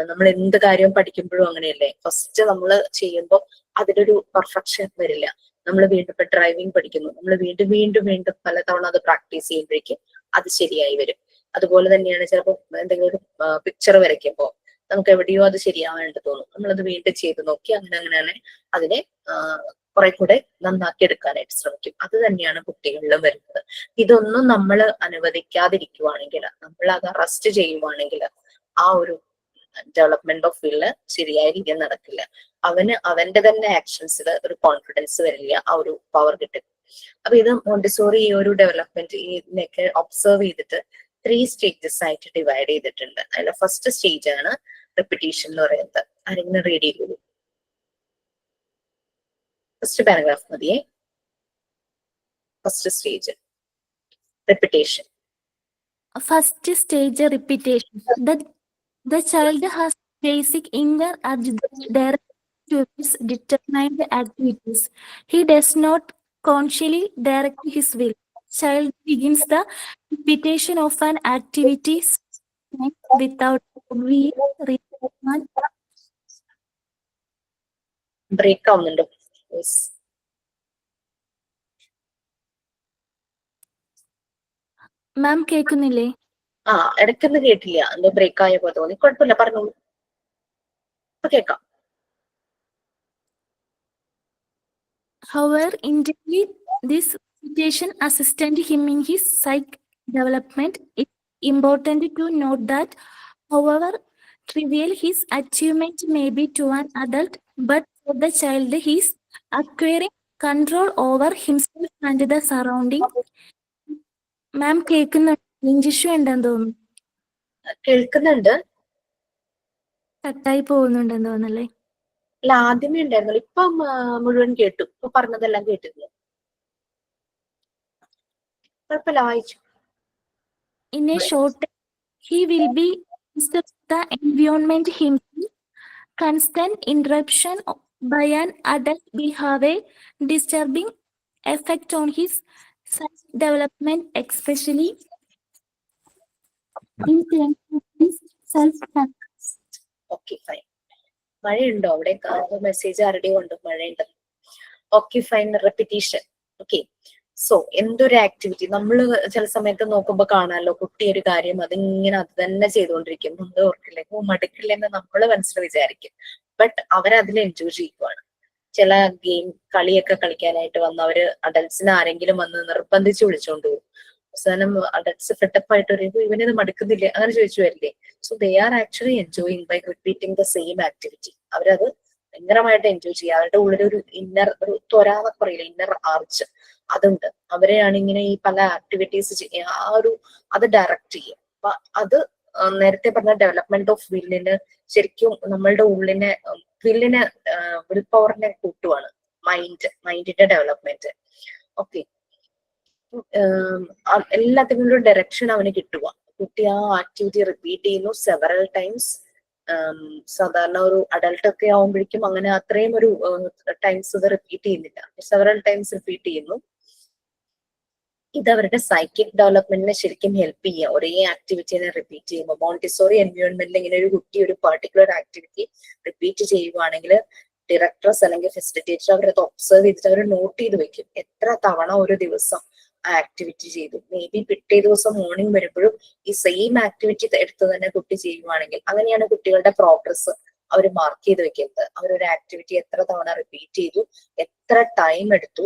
നമ്മൾ എന്ത് കാര്യവും പഠിക്കുമ്പോഴും അങ്ങനെയല്ലേ, ഫസ്റ്റ് നമ്മൾ ചെയ്യുമ്പോൾ അതിലൊരു പെർഫെക്ഷൻ വരില്ല. നമ്മൾ വീണ്ടും ഇപ്പൊ ഡ്രൈവിംഗ് പഠിക്കുന്നു, നമ്മൾ വീണ്ടും പലതവണ അത് പ്രാക്ടീസ് ചെയ്യുമ്പോഴേക്കും അത് ശരിയായി വരും. അതുപോലെ തന്നെയാണ് ചിലപ്പോൾ എന്തെങ്കിലും ഒരു പിക്ചർ വരയ്ക്കുമ്പോൾ നമുക്ക് എവിടെയോ അത് ശരിയാവാനായിട്ട് തോന്നും, നമ്മളത് വീണ്ടും ചെയ്ത് നോക്കി അങ്ങനെ അതിനെ കുറെ കൂടെ നന്നാക്കി എടുക്കാനായിട്ട് ശ്രമിക്കും. അത് തന്നെയാണ് കുട്ടികളിലും വരുന്നത്. ഇതൊന്നും നമ്മൾ അനുവദിക്കാതിരിക്കുവാണെങ്കിൽ, നമ്മൾ അത് അറസ്റ്റ് ചെയ്യുവാണെങ്കിൽ ആ ഒരു ഡെവലപ്മെന്റ് ഓഫ് വില്ല് ശരിയായ രീതിയിൽ നടക്കില്ല. അവന്റെ തന്നെ ആക്ഷൻസിൽ ഒരു കോൺഫിഡൻസ് വരില്ല, ആ ഒരു പവർ കിട്ടും. അപ്പൊ ഇത് മോണ്ടിസോറി ഈ ഒരു ഡെവലപ്മെന്റ് ഇതിനൊക്കെ ഒബ്സർവ് ചെയ്തിട്ട് 3 സ്റ്റേജസ് ആയിട്ട് ഡിവൈഡ് ചെയ്തിട്ടുണ്ട്. അതിൽ ഫസ്റ്റ് സ്റ്റേജ് ആണ് റിപ്പിറ്റീഷൻ എന്ന് പറയുന്നത്. ആരെങ്കിലും റീഡ് ചെയ്തോളൂ. ഫസ്റ്റ് പാരഗ്രാഫ് മതിയേ. First stage repetition. First stage repetition. The child has basic inner urge directed towards determined activities. He does not consciously direct his will. Child begins the repetition of an activity without will, requirement. Break ആവുന്നുണ്ട്. Yes. മാം കേൾക്കുന്നില്ലേ? ഇടയ്ക്കൊന്നും കേട്ടില്ല, എന്തോ break ആയ പോലെ തോന്നി. കുഴപ്പമില്ല, പറഞ്ഞോളൂ. ഇപ്പൊ കേൾക്കാം. However, internally, this repetition assisted him in his psych development. It's important to note that, however trivial his achievement may be to an adult, but for the child, he is acquiring control over himself and the surrounding. മാം കേൾക്കുന്നുണ്ട്? Range issue ഉണ്ടെന്ന് തോന്നുന്നു. കേൾക്കുന്നുണ്ട്. കട്ടായി പോകുന്നുണ്ടെന്ന് തോന്നല്ലേ? അല്ല, ആദ്യമേ ഉണ്ടായിരുന്നല്ലോ. ഇപ്പം മുഴുവൻ കേട്ടു. ഇപ്പൊ പറഞ്ഞതെല്ലാം കേട്ടിരുന്നു. കുഴപ്പമില്ല, വായിച്ചു. In a short time, he will be the environment himself. Constant interruption by an adult will have a disturbing effect on his self-development, especially in terms of his self-confidence. Okay, fine. മഴയുണ്ടോ അവിടെ? Message ആരുടെയും ഉണ്ട്, മഴയുണ്ട്. Okay, fine. Repetition. Okay, so എന്തൊരു activity നമ്മൾ ചില സമയത്ത് നോക്കുമ്പോ കാണാമല്ലോ, കുട്ടി ഒരു കാര്യം അതിങ്ങനെ അത് തന്നെ ചെയ്തുകൊണ്ടിരിക്കും. നമ്മൾ ഓർക്കില്ലേ, മടുക്കില്ലെന്ന് നമ്മൾ മനസ്സിൽ വിചാരിക്കും. ബട്ട് അവരതിൽ എൻജോയ് ചെയ്യുവാണ്. ചില ഗെയിം കളിയൊക്കെ കളിക്കാനായിട്ട് വന്ന് അവര് അഡൽട്സിനെ ആരെങ്കിലും വന്ന് നിർബന്ധിച്ച് വിളിച്ചോണ്ട് പോകും. അവസാനം അഡൽട്സ് ഫെട്ടപ്പ് ആയിട്ട് പറയുമ്പോൾ ഇവനിത് മടുക്കുന്നില്ലേ അങ്ങനെ ചോദിച്ചു വരില്ലേ. So they are actually enjoying by repeating the same activity. അവരത് ഭയങ്കരമായിട്ട് എൻജോയ് ചെയ്യുക. അവരുടെ ഉള്ളിലൊരു ഇന്നർ ഒരു ത്വരാന്നൊക്കെ പറയില്ല, ഇന്നർ ആർച്ച് അതുണ്ട്. അവരെയാണ് ഇങ്ങനെ ഈ പല ആക്ടിവിറ്റീസ് ചെയ്യുക, അത് ഡയറക്റ്റ് ചെയ്യും. അപ്പൊ അത് നേരത്തെ പറഞ്ഞ ഡെവലപ്മെന്റ് ഓഫ് വില്ലിന് ശരിക്കും നമ്മളുടെ വില്ലിനെ വിൽ പവറിനെ കൂട്ടുവാണ്. മൈൻഡിന്റെ ഡെവലപ്മെന്റ്. ഓക്കെ, എല്ലാത്തിനും ഒരു ഡയറക്ഷൻ അവന് കിട്ടുക. കുട്ടി ആ ആക്ടിവിറ്റി റിപ്പീറ്റ് ചെയ്യുന്നു സെവറൽ ടൈംസ്. സാധാരണ ഒരു അഡൾട്ട് ഒക്കെ ആവുമ്പോഴേക്കും അങ്ങനെ അത്രയും ഒരു ടൈംസ് ഇത് റിപ്പീറ്റ് ചെയ്യുന്നില്ല, സെവറൽ ടൈംസ് റിപ്പീറ്റ് ചെയ്യുന്നു. ഇത് അവരുടെ സൈക്കിക് ഡെവലപ്മെന്റിനെ ശരിക്കും ഹെൽപ്പ് ചെയ്യുക. ഒരേ ആക്ടിവിറ്റിനെ റിപ്പീറ്റ് ചെയ്യുമ്പോൾ മോണ്ടിസോറി എൻവയോൺമെന്റിൽ ഇങ്ങനെ ഒരു കുട്ടി ഒരു പെർട്ടിക്കുലർ ആക്ടിവിറ്റി റിപ്പീറ്റ് ചെയ്യുവാണെങ്കിൽ ഡയറക്ടേഴ്സ് അല്ലെങ്കിൽ ഫെസിലിറ്റേറ്റർ അവരത് ഒബ്സർവ് ചെയ്തിട്ട് അവർ നോട്ട് ചെയ്ത് വെക്കും എത്ര തവണ ഒരു ദിവസം ആ ആക്ടിവിറ്റി ചെയ്തു. മേ ബി പിറ്റേ ദിവസം മോർണിംഗ് വരുമ്പോഴും ഈ സെയിം ആക്ടിവിറ്റി എടുത്ത് തന്നെ കുട്ടി ചെയ്യുവാണെങ്കിൽ അങ്ങനെയാണ് കുട്ടികളുടെ പ്രോഗ്രസ് അവർ മാർക്ക് ചെയ്ത് വെക്കുന്നത്. അവരൊരു ആക്ടിവിറ്റി എത്ര തവണ റിപ്പീറ്റ് ചെയ്തു, എത്ര ടൈം എടുത്തു,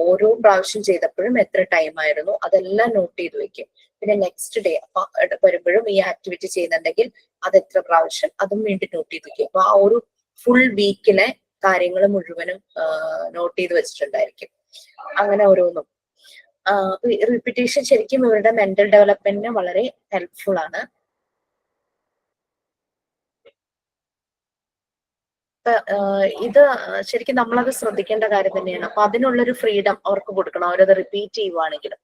ഓരോ പ്രാവശ്യം ചെയ്തപ്പോഴും എത്ര ടൈം ആയിരുന്നു, അതെല്ലാം നോട്ട് ചെയ്ത് വെക്കും. പിന്നെ നെക്സ്റ്റ് ഡേ വരുമ്പോഴും ഈ ആക്ടിവിറ്റി ചെയ്യുന്നുണ്ടെങ്കിൽ അത് എത്ര പ്രാവശ്യം, അതും വീണ്ടും നോട്ട് ചെയ്ത് വെക്കും. അപ്പൊ ആ ഒരു ഫുൾ വീക്കിലെ കാര്യങ്ങൾ മുഴുവനും നോട്ട് ചെയ്ത് വെച്ചിട്ടുണ്ടായിരിക്കും. അങ്ങനെ ഓരോന്നും റിപ്പീറ്റേഷൻ ശരിക്കും ഇവരുടെ മെന്റൽ ഡെവലപ്മെന്റിന് വളരെ ഹെൽപ്ഫുൾ ആണ്. ഇത് ശരിക്കും നമ്മളത് ശ്രദ്ധിക്കേണ്ട കാര്യം തന്നെയാണ്. അപ്പൊ അതിനുള്ളൊരു ഫ്രീഡം അവർക്ക് കൊടുക്കണം, അവരത് റിപ്പീറ്റ് ചെയ്യുവാണെങ്കിലും.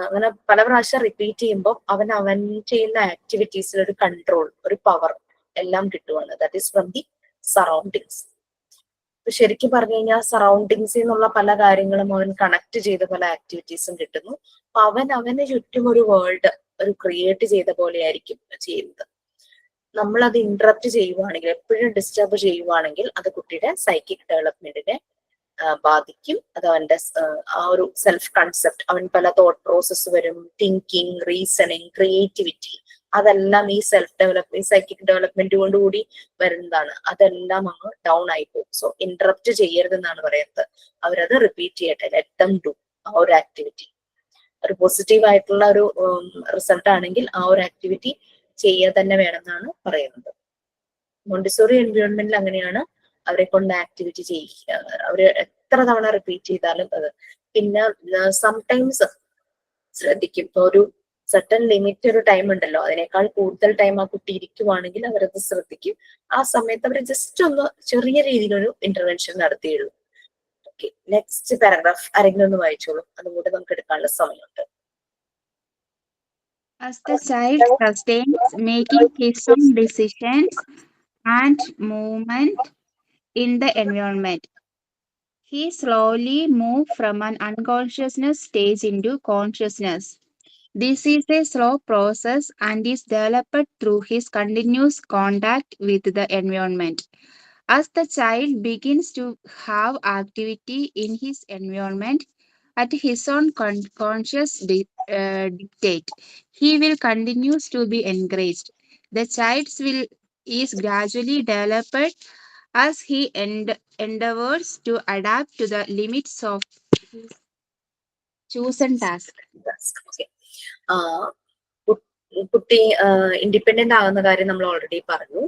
അങ്ങനെ പല പ്രാവശ്യം റിപ്പീറ്റ് ചെയ്യുമ്പോൾ അവൻ ചെയ്യുന്ന ആക്ടിവിറ്റീസിൽ ഒരു കൺട്രോൾ, ഒരു പവർ എല്ലാം കിട്ടുവാണ്. That is from the surroundings. ശരിക്കും പറഞ്ഞു കഴിഞ്ഞാൽ സറൗണ്ടിങ്സിൽ നിന്നുള്ള പല കാര്യങ്ങളും അവൻ കണക്ട് ചെയ്ത പല ആക്ടിവിറ്റീസും കിട്ടുന്നു. അപ്പൊ അവന് ചുറ്റും ഒരു വേൾഡ് ഒരു ക്രിയേറ്റ് ചെയ്ത പോലെ ആയിരിക്കും ചെയ്യുന്നത്. നമ്മളത് ഇന്ററപ്റ്റ് ചെയ്യുവാണെങ്കിൽ, എപ്പോഴും ഡിസ്റ്റർബ് ചെയ്യുവാണെങ്കിൽ അത് കുട്ടിയുടെ സൈക്കിക് ഡെവലപ്മെന്റിനെ ബാധിക്കും. അത് അവന്റെ ആ ഒരു സെൽഫ് കൺസെപ്റ്റ്, അവൻ പല തോട്ട് പ്രോസസ്സ് വരും, തിങ്കിങ്, റീസണിങ്, ക്രിയേറ്റിവിറ്റി, അതെല്ലാം ഈ സെൽഫ് ഡെവലപ്മെന്റ് സൈക്കിക് ഡെവലപ്മെന്റ് കൊണ്ടുകൂടി വരുന്നതാണ്. അതെല്ലാം അങ്ങ് ഡൗൺ ആയി പോകും. സോ ഇന്ററപ്റ്റ് ചെയ്യരുതെന്നാണ് പറയുന്നത്. അവരത് റിപ്പീറ്റ് ചെയ്യട്ടെ, ലെറ്റ് ദം ഡു ആ ഒരു ആക്ടിവിറ്റി. ഒരു പോസിറ്റീവ് ആയിട്ടുള്ള ഒരു റിസൾട്ട് ആണെങ്കിൽ ആ ഒരു ആക്ടിവിറ്റി ചെയ്യുക തന്നെ വേണമെന്നാണ് പറയുന്നത്. മോണ്ടിസോറി എൻവയോൺമെന്റിൽ അങ്ങനെയാണ് അവരെ കൊണ്ട് ആക്ടിവിറ്റി ചെയ്യിക്കുക. അവര് എത്ര തവണ റിപ്പീറ്റ് ചെയ്താലും അത് പിന്നെ സംടൈംസ് ശ്രദ്ധിക്കും. ഇപ്പൊ ഒരു സർട്ടൻ ലിമിറ്റ് ഒരു ടൈം ഉണ്ടല്ലോ, അതിനേക്കാൾ കൂടുതൽ ടൈം ആ കുട്ടി ഇരിക്കുവാണെങ്കിൽ അവരത് ശ്രദ്ധിക്കും. ആ സമയത്ത് അവർ ജസ്റ്റ് ഒന്ന് ചെറിയ രീതിയിലൊരു ഇന്റർവെൻഷൻ നടത്തിയുള്ളൂ. ഓക്കെ, നെക്സ്റ്റ് പാരഗ്രാഫ് ആരെങ്കിലും ഒന്ന് വായിച്ചോളൂ, അതുകൂടെ നമുക്ക് എടുക്കാനുള്ള സമയമുണ്ട്. As the child sustains making his own decisions and movement in the environment, he slowly moves from an unconsciousness stage into consciousness. This is a slow process and is developed through his continuous contact with the environment. As the child begins to have activity in his environment at his own conscious dictate, he will continue to be encouraged. The child's will is gradually developed as he endeavors to adapt to the limits of his chosen task. Okay, കുട്ടി independent ആകുന്ന കാര്യം നമ്മൾ already പറഞ്ഞു.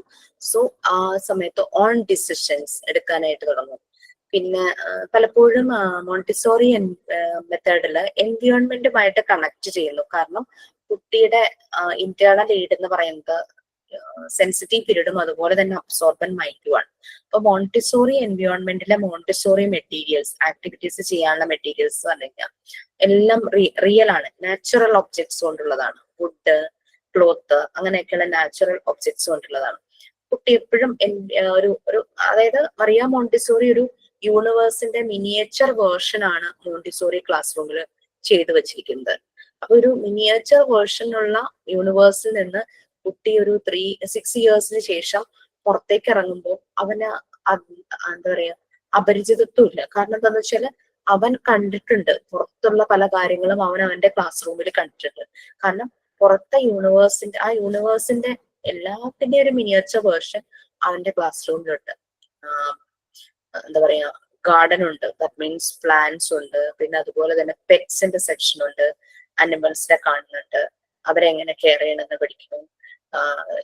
So ആ സമയത്ത് on decisions എടുക്കാനായിട്ട് തുടങ്ങും. പിന്നെ പലപ്പോഴും മോണ്ടിസോറി മെത്തേഡില് എൻവയോൺമെന്റുമായിട്ട് കണക്ട് ചെയ്യുന്നു. കാരണം കുട്ടിയുടെ ഇന്റേണൽ എയ്ഡ് എന്ന് പറയുന്നത് സെൻസിറ്റീവ് പീരീഡും അതുപോലെ തന്നെ അബ്സോർബൻ മൈൻഡുമാണ്. അപ്പൊ മോണ്ടിസോറി എൻവയോൺമെന്റിലെ മോണ്ടിസോറി മെറ്റീരിയൽസ്, ആക്ടിവിറ്റീസ് ചെയ്യാനുള്ള മെറ്റീരിയൽസ് അല്ലെങ്കിൽ എല്ലാം റിയൽ ആണ്, നാച്ചുറൽ ഒബ്ജക്ട്സ് കൊണ്ടുള്ളതാണ്. വുഡ്, ക്ലോത്ത്, അങ്ങനെയൊക്കെയുള്ള നാച്ചുറൽ ഒബ്ജക്ട്സ് കൊണ്ടുള്ളതാണ്. കുട്ടി എപ്പോഴും ഒരു അതായത് മറിയ മോണ്ടിസോറി ഒരു യൂണിവേഴ്സിന്റെ മിനിയേച്ചർ വേർഷൻ ആണ് മോണ്ടിസോറി ക്ലാസ് റൂമിൽ ചെയ്തു വെച്ചിരിക്കുന്നത്. അപ്പൊ ഒരു മിനിയേച്ചർ വേർഷനുള്ള യൂണിവേഴ്സിൽ നിന്ന് കുട്ടി ഒരു 6 ഇയേഴ്സിന് ശേഷം പുറത്തേക്ക് ഇറങ്ങുമ്പോൾ അവന് എന്താ പറയാ അപരിചിതത്വം ഇല്ല. കാരണം എന്താന്ന് വെച്ചാല് അവൻ കണ്ടിട്ടുണ്ട്, പുറത്തുള്ള പല കാര്യങ്ങളും അവൻ അവന്റെ ക്ലാസ് റൂമിൽ കണ്ടിട്ടുണ്ട്. കാരണം പുറത്തെ യൂണിവേഴ്സിന്റെ എല്ലാത്തിന്റെ ഒരു മിനിയേച്ചർ വേർഷൻ അവന്റെ ക്ലാസ് റൂമിലുണ്ട്. എന്താ പറയാ ഗാർഡൻ ഉണ്ട്, ദാറ്റ് മീൻസ് പ്ലാന്റ്സ് ഉണ്ട്. പിന്നെ അതുപോലെ തന്നെ പെറ്റ്സിന്റെ സെക്ഷൻ ഉണ്ട്, അനിമൽസിനെ കാണുന്നുണ്ട്, അവരെ എങ്ങനെ കെയർ ചെയ്യണമെന്ന് പഠിക്കണം,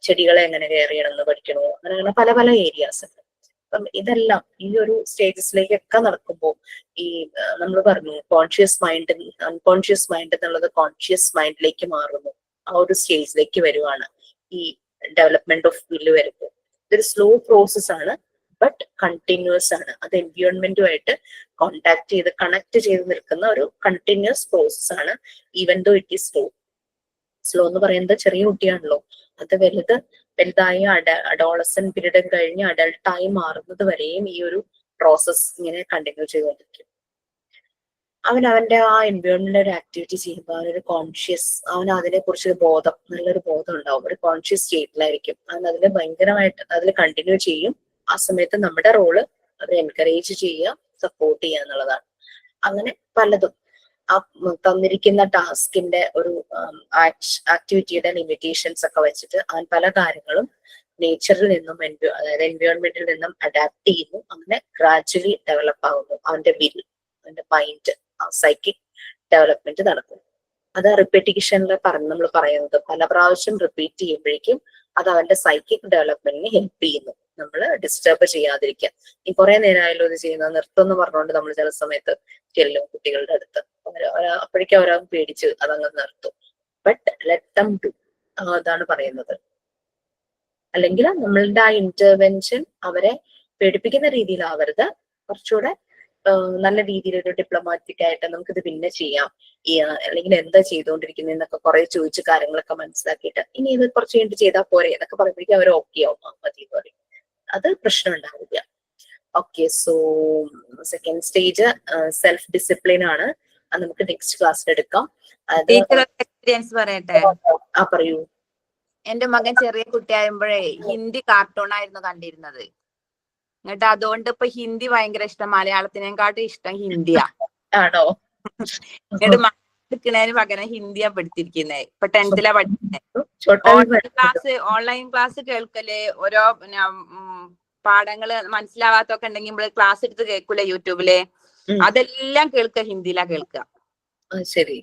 ചെടികളെ എങ്ങനെ കെയർ ചെയ്യണമെന്ന് പഠിക്കണോ, അങ്ങനെ പല പല ഏരിയാസ് ഉണ്ട്. അപ്പം ഇതെല്ലാം ഈ ഒരു സ്റ്റേജസിലേക്കൊക്കെ നടക്കുമ്പോൾ ഈ നമ്മൾ പറഞ്ഞു കോൺഷ്യസ് മൈൻഡ് അൺകോൺഷ്യസ് മൈൻഡ് എന്നുള്ളത് കോൺഷ്യസ് മൈൻഡിലേക്ക് മാറുന്നു. ആ ഒരു സ്റ്റേജിലേക്ക് വരുവാണ് ഈ ഡെവലപ്മെന്റ് ഓഫ് വില്ല് വരുമ്പോൾ. ഇതൊരു സ്ലോ പ്രോസസ് ആണ്, ബട്ട് കണ്ടിന്യൂസ് ആണ്. അത് എൻവയോൺമെന്റുമായിട്ട് കോണ്ടാക്ട് ചെയ്ത് കണക്ട് ചെയ്ത് നിൽക്കുന്ന ഒരു കണ്ടിന്യൂസ് പ്രോസസ് ആണ്. Even though it is slow എന്ന് പറയുന്നത് ചെറിയ കുട്ടിയാണല്ലോ, അത് വലുതായി അഡോളസൻ പീരീഡ് കഴിഞ്ഞ് അഡൾട്ടായി മാറുന്നത് വരെയും ഈ ഒരു പ്രോസസ് ഇങ്ങനെ കണ്ടിന്യൂ ചെയ്തുകൊണ്ടിരിക്കും. അവന്റെ ആ എൻവയോൺമെന്റ് ഒരു ആക്ടിവിറ്റി ചെയ്യുമ്പോൾ അവനൊരു കോൺഷ്യസ്, അവൻ അതിനെ കുറിച്ച് നല്ലൊരു ബോധം ഉണ്ടാവും. ഒരു കോൺഷ്യസ് സ്റ്റേറ്റിലായിരിക്കും അവൻ. അതിൽ ഭയങ്കരമായിട്ട് അതിൽ കണ്ടിന്യൂ ചെയ്യും. ആ സമയത്ത് നമ്മുടെ റോള് അത് എൻകറേജ് ചെയ്യുക, സപ്പോർട്ട് ചെയ്യുക എന്നുള്ളതാണ്. അങ്ങനെ പലതും ആ തന്നിരിക്കുന്ന ടാസ്കിന്റെ ഒരു ആക്ടിവിറ്റിയുടെ ലിമിറ്റേഷൻസ് ഒക്കെ വെച്ചിട്ട് അവൻ പല കാര്യങ്ങളും നേച്ചറിൽ നിന്നും അതായത് എൻവയോൺമെന്റിൽ നിന്നും അഡാപ്റ്റ് ചെയ്യുന്നു. അങ്ങനെ ഗ്രാജുവലി ഡെവലപ്പ് ആകുന്നു അവന്റെ വിൽ, അവന്റെ മൈൻഡ്, സൈക്കിക് ഡെവലപ്മെന്റ് നടക്കും. അത് റിപ്പീറ്റേഷനിൽ നമ്മൾ പറയുന്നത് പല പ്രാവശ്യം റിപ്പീറ്റ് ചെയ്യുമ്പോഴേക്കും അത് അവന്റെ സൈക്കിക് ഡെവലപ്മെന്റിനെ ഹെൽപ്പ് ചെയ്യുന്നു. നമ്മൾ ഡിസ്റ്റർബ് ചെയ്യാതിരിക്കുക. ഈ കുറെ നേരമായാലും ഇത് ചെയ്യുന്ന നിർത്തം എന്ന് പറഞ്ഞുകൊണ്ട് നമ്മൾ ചില സമയത്ത് ചെല്ലും കുട്ടികളുടെ അടുത്ത്. അപ്പോഴേക്കും അവരവൻ പേടിച്ച് അതങ്ങ് നിർത്തും. ബട്ട് ലെറ്റ് ദം ഡു, അതാണ് പറയുന്നത്. അല്ലെങ്കിൽ നമ്മളുടെ ആ ഇന്റർവെൻഷൻ അവരെ പേടിപ്പിക്കുന്ന രീതിയിലാവരുത്, കുറച്ചുകൂടെ നല്ല രീതിയിൽ ഒരു ഡിപ്ലോമാറ്റിക് ആയിട്ട് നമുക്കിത് പിന്നെ ചെയ്യാം, അല്ലെങ്കിൽ എന്താ ചെയ്തുകൊണ്ടിരിക്കുന്നതെന്നൊക്കെ കുറെ ചോദിച്ച് കാര്യങ്ങളൊക്കെ മനസ്സിലാക്കിയിട്ട് ഇനി ഇത് കുറച്ച് കഴിഞ്ഞിട്ട് ചെയ്താൽ പോരെ എന്നൊക്കെ പറയുമ്പോഴേക്കും അവർ ഓക്കെ ആവും, മതി എന്ന് പറയും. അത് പ്രശ്നം ഉണ്ടാവില്ല. Okay, so second stage self discipline ആണ്. അത് നമുക്ക് നെക്സ്റ്റ് ക്ലാസ്സിൽ എടുക്കാം. എക്സ്പീരിയൻസ് പറയട്ടെ? പറയൂ. എന്റെ മകൻ ചെറിയ കുട്ടിയാകുമ്പോഴേ ഹിന്ദി കാർട്ടൂൺ ആയിരുന്നു കണ്ടിരുന്നത്. എന്നിട്ട് അതുകൊണ്ട് ഇപ്പൊ ഹിന്ദി ഭയങ്കര ഇഷ്ടം, മലയാളത്തിനെക്കാട്ടും ഇഷ്ടം ഹിന്ദിയാ. ആണോ? എന്നിട്ട് എടുക്കണതിന് പകരം ഹിന്ദിയാ പഠിച്ചിരിക്കുന്നത്. ഇപ്പൊ 10th പഠിക്കുന്നത്. ഓൺലൈൻ ക്ലാസ് കേൾക്കല്, ഓരോ പാഠങ്ങള് മനസ്സിലാവാത്തൊക്കെ ഉണ്ടെങ്കിൽ നമ്മള് ക്ലാസ് എടുത്ത് കേൾക്കൂല യൂട്യൂബില്, അതെല്ലാം കേൾക്കുക ഹിന്ദിയിലാ കേൾക്കുക. ശരി.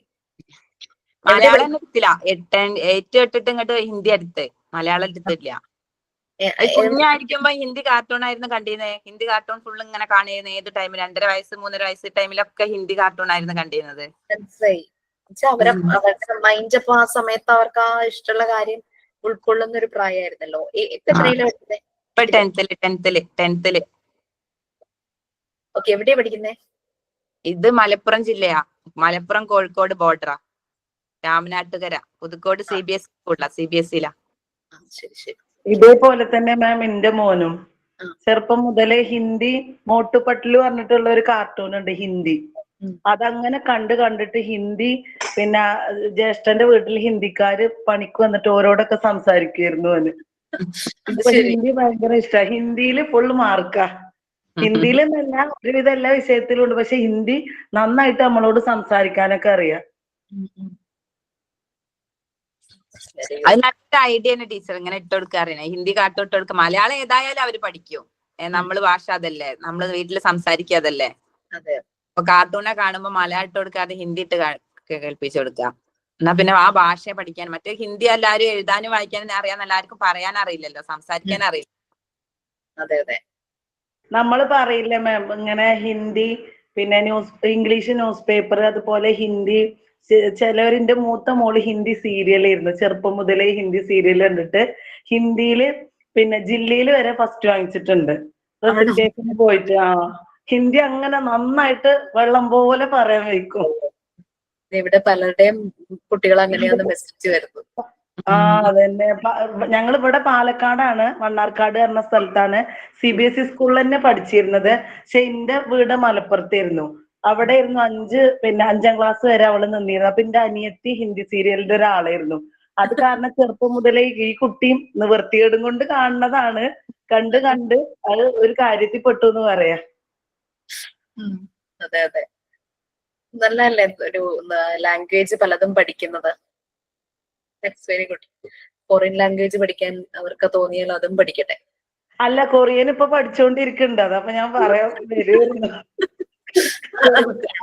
മലയാളം എടുത്തില്ല, 8 ഇട്ടിട്ട് ഇങ്ങോട്ട് ഹിന്ദി എടുത്ത്, മലയാളം എടുത്തില്ല. കുഞ്ഞായിരിക്കുമ്പോ ഹിന്ദി കാർട്ടൂൺ ആയിരുന്നു കണ്ടിരുന്നത്. ഹിന്ദി കാർട്ടൂൺ ഫുൾ ഇങ്ങനെ കാണുന്നത്. ഏത് ടൈമിൽ 2.5 വയസ്സ് 3.5 വയസ്സ് ടൈമിലൊക്കെ ഹിന്ദി കാർട്ടൂൺ ആയിരുന്നു കണ്ടിരുന്നത്. മനസ്സിലായി. അവരുടെ മൈൻഡ് അപ്പൊ ആ സമയത്ത് അവർക്ക് ആ ഇഷ്ടമുള്ള കാര്യം ഉൾക്കൊള്ളുന്ന ഒരു പ്രായമായിരുന്നല്ലോ. എത്രയിലാണ് പഠിക്കുന്നത്? ഇപ്പൊ 10th. ഓക്കെ, എവിടെയാ പഠിക്കുന്നേ? ഇത് മലപ്പുറം ജില്ലയാ. മലപ്പുറം കോഴിക്കോട് ബോർഡറാ. രാമനാട്ടുകര പുതുക്കോട് CBSE സ്കൂളിലാ. CBSE-ലാ. ശരി ശരി. ഇതേപോലെ തന്നെ മാം എന്റെ മോനും ചെറുപ്പം മുതലേ ഹിന്ദി മോട്ടു പട്ലു പറഞ്ഞിട്ടുള്ള ഒരു കാർട്ടൂൺ ഉണ്ട് ഹിന്ദി. അതങ്ങനെ കണ്ടിട്ട് ഹിന്ദി പിന്നെ ജ്യേഷ്ഠന്റെ വീട്ടിൽ ഹിന്ദിക്കാര് പണിക്ക് വന്നിട്ട് ഓരോടൊക്കെ സംസാരിക്കുമായിരുന്നു അവന്. ഇപ്പൊ ഹിന്ദി ഭയങ്കര ഇഷ്ട. ഹിന്ദിയില് ഫുൾ മാർക്കാ. ഹിന്ദിയിൽ എന്നല്ല ഒരുവിധ എല്ലാ വിഷയത്തിലും ഉണ്ട്. പക്ഷെ ഹിന്ദി നന്നായിട്ട് നമ്മളോട് സംസാരിക്കാനൊക്കെ അറിയാം. അത് നല്ല ഐഡിയ ആണ് ടീച്ചർ. ഇങ്ങനെ ഇട്ട് കൊടുക്കാറില്ല. ഹിന്ദി കാർട്ടൂൺ ഇട്ട് കൊടുക്കുക. മലയാളം ഏതായാലും അവര് പഠിക്കും. നമ്മള് ഭാഷ അതല്ലേ, നമ്മള് വീട്ടില് സംസാരിക്കാതല്ലേ. അപ്പൊ കാർട്ടൂണെ കാണുമ്പോ മലയാളം ഇട്ട് കൊടുക്കാതെ ഹിന്ദി ഇട്ട് കേൾപ്പിച്ചു കൊടുക്കാം. എന്നാ പിന്നെ ആ ഭാഷയെ പഠിക്കാൻ. മറ്റേ ഹിന്ദി എല്ലാവരും എഴുതാനും വായിക്കാനും അറിയാൻ, എല്ലാവർക്കും പറയാൻ അറിയില്ലല്ലോ, സംസാരിക്കാൻ അറിയില്ല. അതെ അതെ. നമ്മള് പറയില്ലേ മാം ഇങ്ങനെ ഹിന്ദി പിന്നെ ഇംഗ്ലീഷ് ന്യൂസ് പേപ്പർ അതുപോലെ ഹിന്ദി. ചിലവരിന്റെ മൂത്ത മോള് ഹിന്ദി സീരിയലായിരുന്നു. ചെറുപ്പം മുതലേ ഹിന്ദി സീരിയൽ കണ്ടിട്ട് ഹിന്ദിയില് പിന്നെ ജില്ലയിൽ വരെ ഫസ്റ്റ് വാങ്ങിച്ചിട്ടുണ്ട്. പ്രസന്റേഷന് പോയിട്ട് ഹിന്ദി അങ്ങനെ നന്നായിട്ട് വെള്ളം പോലെ പറയാൻ വയ്ക്കും. ഇവിടെ പലരുടെയും കുട്ടികൾ അങ്ങനെയാണ് മെസ്സേജ് വരുന്നത്. അതന്നെ. ഞങ്ങൾ ഇവിടെ പാലക്കാടാണ്, മണ്ണാർക്കാട് എന്ന സ്ഥലത്താണ് CBSE സ്കൂളിൽ തന്നെ പഠിച്ചിരുന്നത്. പക്ഷെ എന്റെ വീട് മലപ്പുറത്തായിരുന്നു. അവിടെ ആയിരുന്നു 5ാം ക്ലാസ് വരെ അവള് നിന്നിരുന്നു. അപ്പൊ എന്റെ അനിയത്തി ഹിന്ദി സീരിയലിന്റെ ഒരാളായിരുന്നു. അത് കാരണം ചെറുപ്പം മുതലേ ഈ കുട്ടിയും നിവൃത്തികേടും കൊണ്ട് കാണുന്നതാണ്. കണ്ട് അത് ഒരു കാര്യത്തിൽ പെട്ടു എന്ന് പറയാ. അതെ അതെ. നല്ലല്ലേ ഒരു ലാംഗ്വേജ് പലതും പഠിക്കുന്നത്. Very good. ഫോറിൻ ലാംഗ്വേജ് പഠിക്കാൻ അവർക്ക് തോന്നിയാൽ അതും പഠിക്കട്ടെ. അല്ല, കൊറിയൻ ഇപ്പൊ പഠിച്ചുകൊണ്ടിരിക്കുന്നുണ്ട്. അതപ്പൊ ഞാൻ പറയാൻ വരുമായിരുന്നു.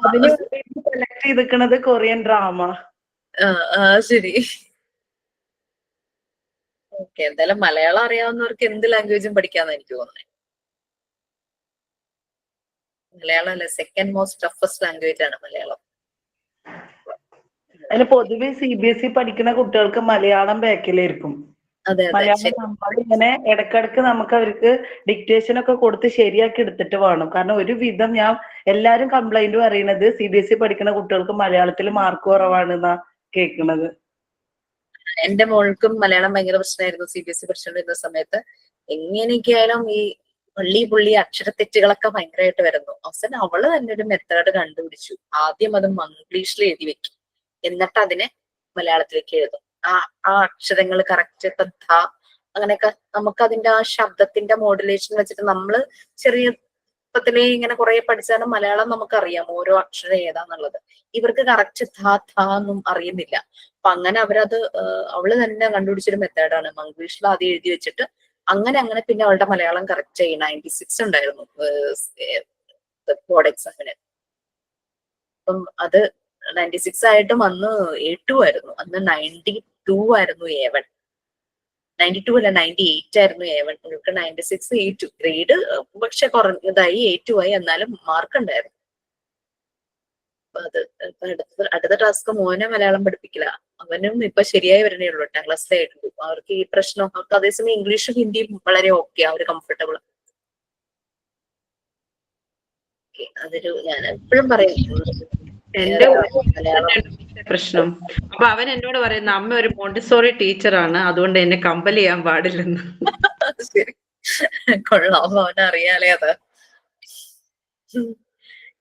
അതിന് സെലക്ട് ചെയ്തിരിക്കുന്നത് കൊറിയൻ ഡ്രാമ. ശരി. ഓക്കെ, എന്തായാലും മലയാളം അറിയാവുന്നവർക്ക് എന്ത് ലാംഗ്വേജും പഠിക്കാന്ന് എനിക്ക് തോന്നുന്നത്. മലയാളം അല്ലെ സെക്കൻഡ് മോസ്റ്റ് ടഫസ്റ്റ് ലാംഗ്വേജ് ആണ് മലയാളം. അതിന് പൊതുവെ CBSE പഠിക്കുന്ന കുട്ടികൾക്ക് മലയാളം ബാക്കിലായിരിക്കും. മലയാളം നമ്മളിങ്ങനെ ഇടക്കിടക്ക് നമുക്ക് അവർക്ക് ഡിക്റ്റേഷൻ ഒക്കെ കൊടുത്ത് ശരിയാക്കി എടുത്തിട്ട് വേണം. കാരണം ഒരു വിധം എല്ലാരും കംപ്ലൈന്റ് പറയുന്നത് CBSE പഠിക്കുന്ന കുട്ടികൾക്ക് മലയാളത്തിൽ മാർക്ക് കുറവാണെന്നാ കേൾക്കുന്നത്. എന്റെ മോൾക്കും മലയാളം ഭയങ്കര പ്രശ്നമായിരുന്നു CBSE പഠിച്ചുകൊണ്ടിരുന്ന സമയത്ത്. എങ്ങനെയൊക്കെയായാലും ഈ പുള്ളി അക്ഷരത്തെറ്റുകളൊക്കെ ഭയങ്കരമായിട്ട് വരുന്നു. അവസാനം അവള് തന്നെ ഒരു മെത്തേഡ് കണ്ടുപിടിച്ചു. ആദ്യം അത് മംഗ്ലീഷിൽ എഴുതി വെക്കും, എന്നിട്ട് അതിനെ മലയാളത്തിലേക്ക് എഴുതും. ആ അക്ഷരങ്ങൾ കറക്റ്റ്. ഇപ്പൊ ധ അങ്ങനെയൊക്കെ നമുക്ക് അതിന്റെ ആ ശബ്ദത്തിന്റെ മോഡുലേഷൻ വെച്ചിട്ട് നമ്മള് ചെറുപ്പത്തിലേ ഇങ്ങനെ കുറെ പഠിച്ചാലും മലയാളം നമുക്കറിയാം ഓരോ അക്ഷരം ഏതാന്നുള്ളത്. ഇവർക്ക് കറക്റ്റ് ധ എന്നും അറിയുന്നില്ല. അപ്പൊ അങ്ങനെ അവള് തന്നെ കണ്ടുപിടിച്ചൊരു മെത്തേഡാണ്. മംഗ്ലീഷിൽ ആദ്യം എഴുതി വെച്ചിട്ട് അങ്ങനെ പിന്നെ അവളുടെ മലയാളം കറക്റ്റ് ആയി. 96 ഉണ്ടായിരുന്നു ബോർഡ് എക്സാമിന്. അപ്പം അത് 96 ആയിട്ടും അന്ന് A2 ആയിരുന്നു. അന്ന് 92 ആയിരുന്നു A1. 92 അല്ല 98 ആയിരുന്നു A1. നിങ്ങൾക്ക് 96 A2 ഗ്രേഡ് പക്ഷെ കുറഞ്ഞതായി A2 ആയി. എന്നാലും മാർക്ക് ഉണ്ടായിരുന്നു. അപ്പൊ അത് അടുത്ത ടാസ്ക് മോനെ മലയാളം പഠിപ്പിക്കില്ല. അവനും ഇപ്പൊ ശരിയായി വരണേ ഉള്ളൂ. 8ാം ക്ലാസ്സിലായിട്ടുള്ളൂ. അവർക്ക് ഈ പ്രശ്നം. അവർക്ക് അതേസമയം ഇംഗ്ലീഷും ഹിന്ദിയും വളരെ ഓക്കെ, അവര് കംഫർട്ടബിൾ. അതൊരു ഞാൻ എപ്പോഴും പറയും എന്റെ പ്രശ്നം. അപ്പൊ അവൻ എന്നോട് പറയുന്ന അമ്മ ഒരു മോണ്ടിസോറി ടീച്ചറാണ്, അതുകൊണ്ട് എന്നെ കമ്പൽ ചെയ്യാൻ പാടില്ലെന്ന്. ശരി, കൊള്ളാം. അവനറിയാലേ അത്.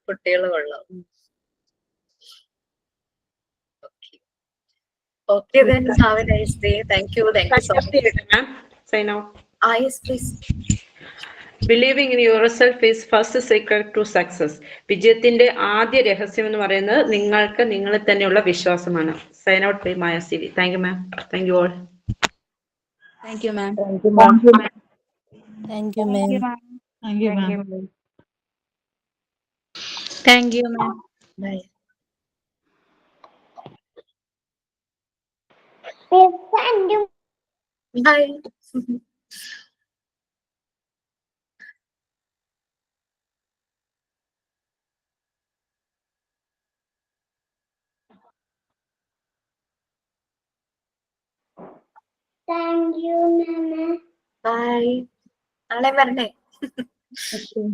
കുട്ടികൾ കൊള്ളാം. Okay, then have a nice day. Thank you so much. Sign out. Yes, please. Believing in yourself is first secret to success. വിജയത്തിന്റെ ആദ്യ രഹസ്യം എന്ന് പറയുന്നത് നിങ്ങൾക്ക് നിങ്ങളിൽ തന്നെയുള്ള വിശ്വാസമാണ്. Sign out by Maya CV. Thank you, ma'am. Thank you all. Thank you, ma'am. Thank you, ma'am. Thank you, ma'am. Thank you, ma'am. Thank you, ma'am. Bye. Bye. Bye. നാളെ വരണേ. Okay.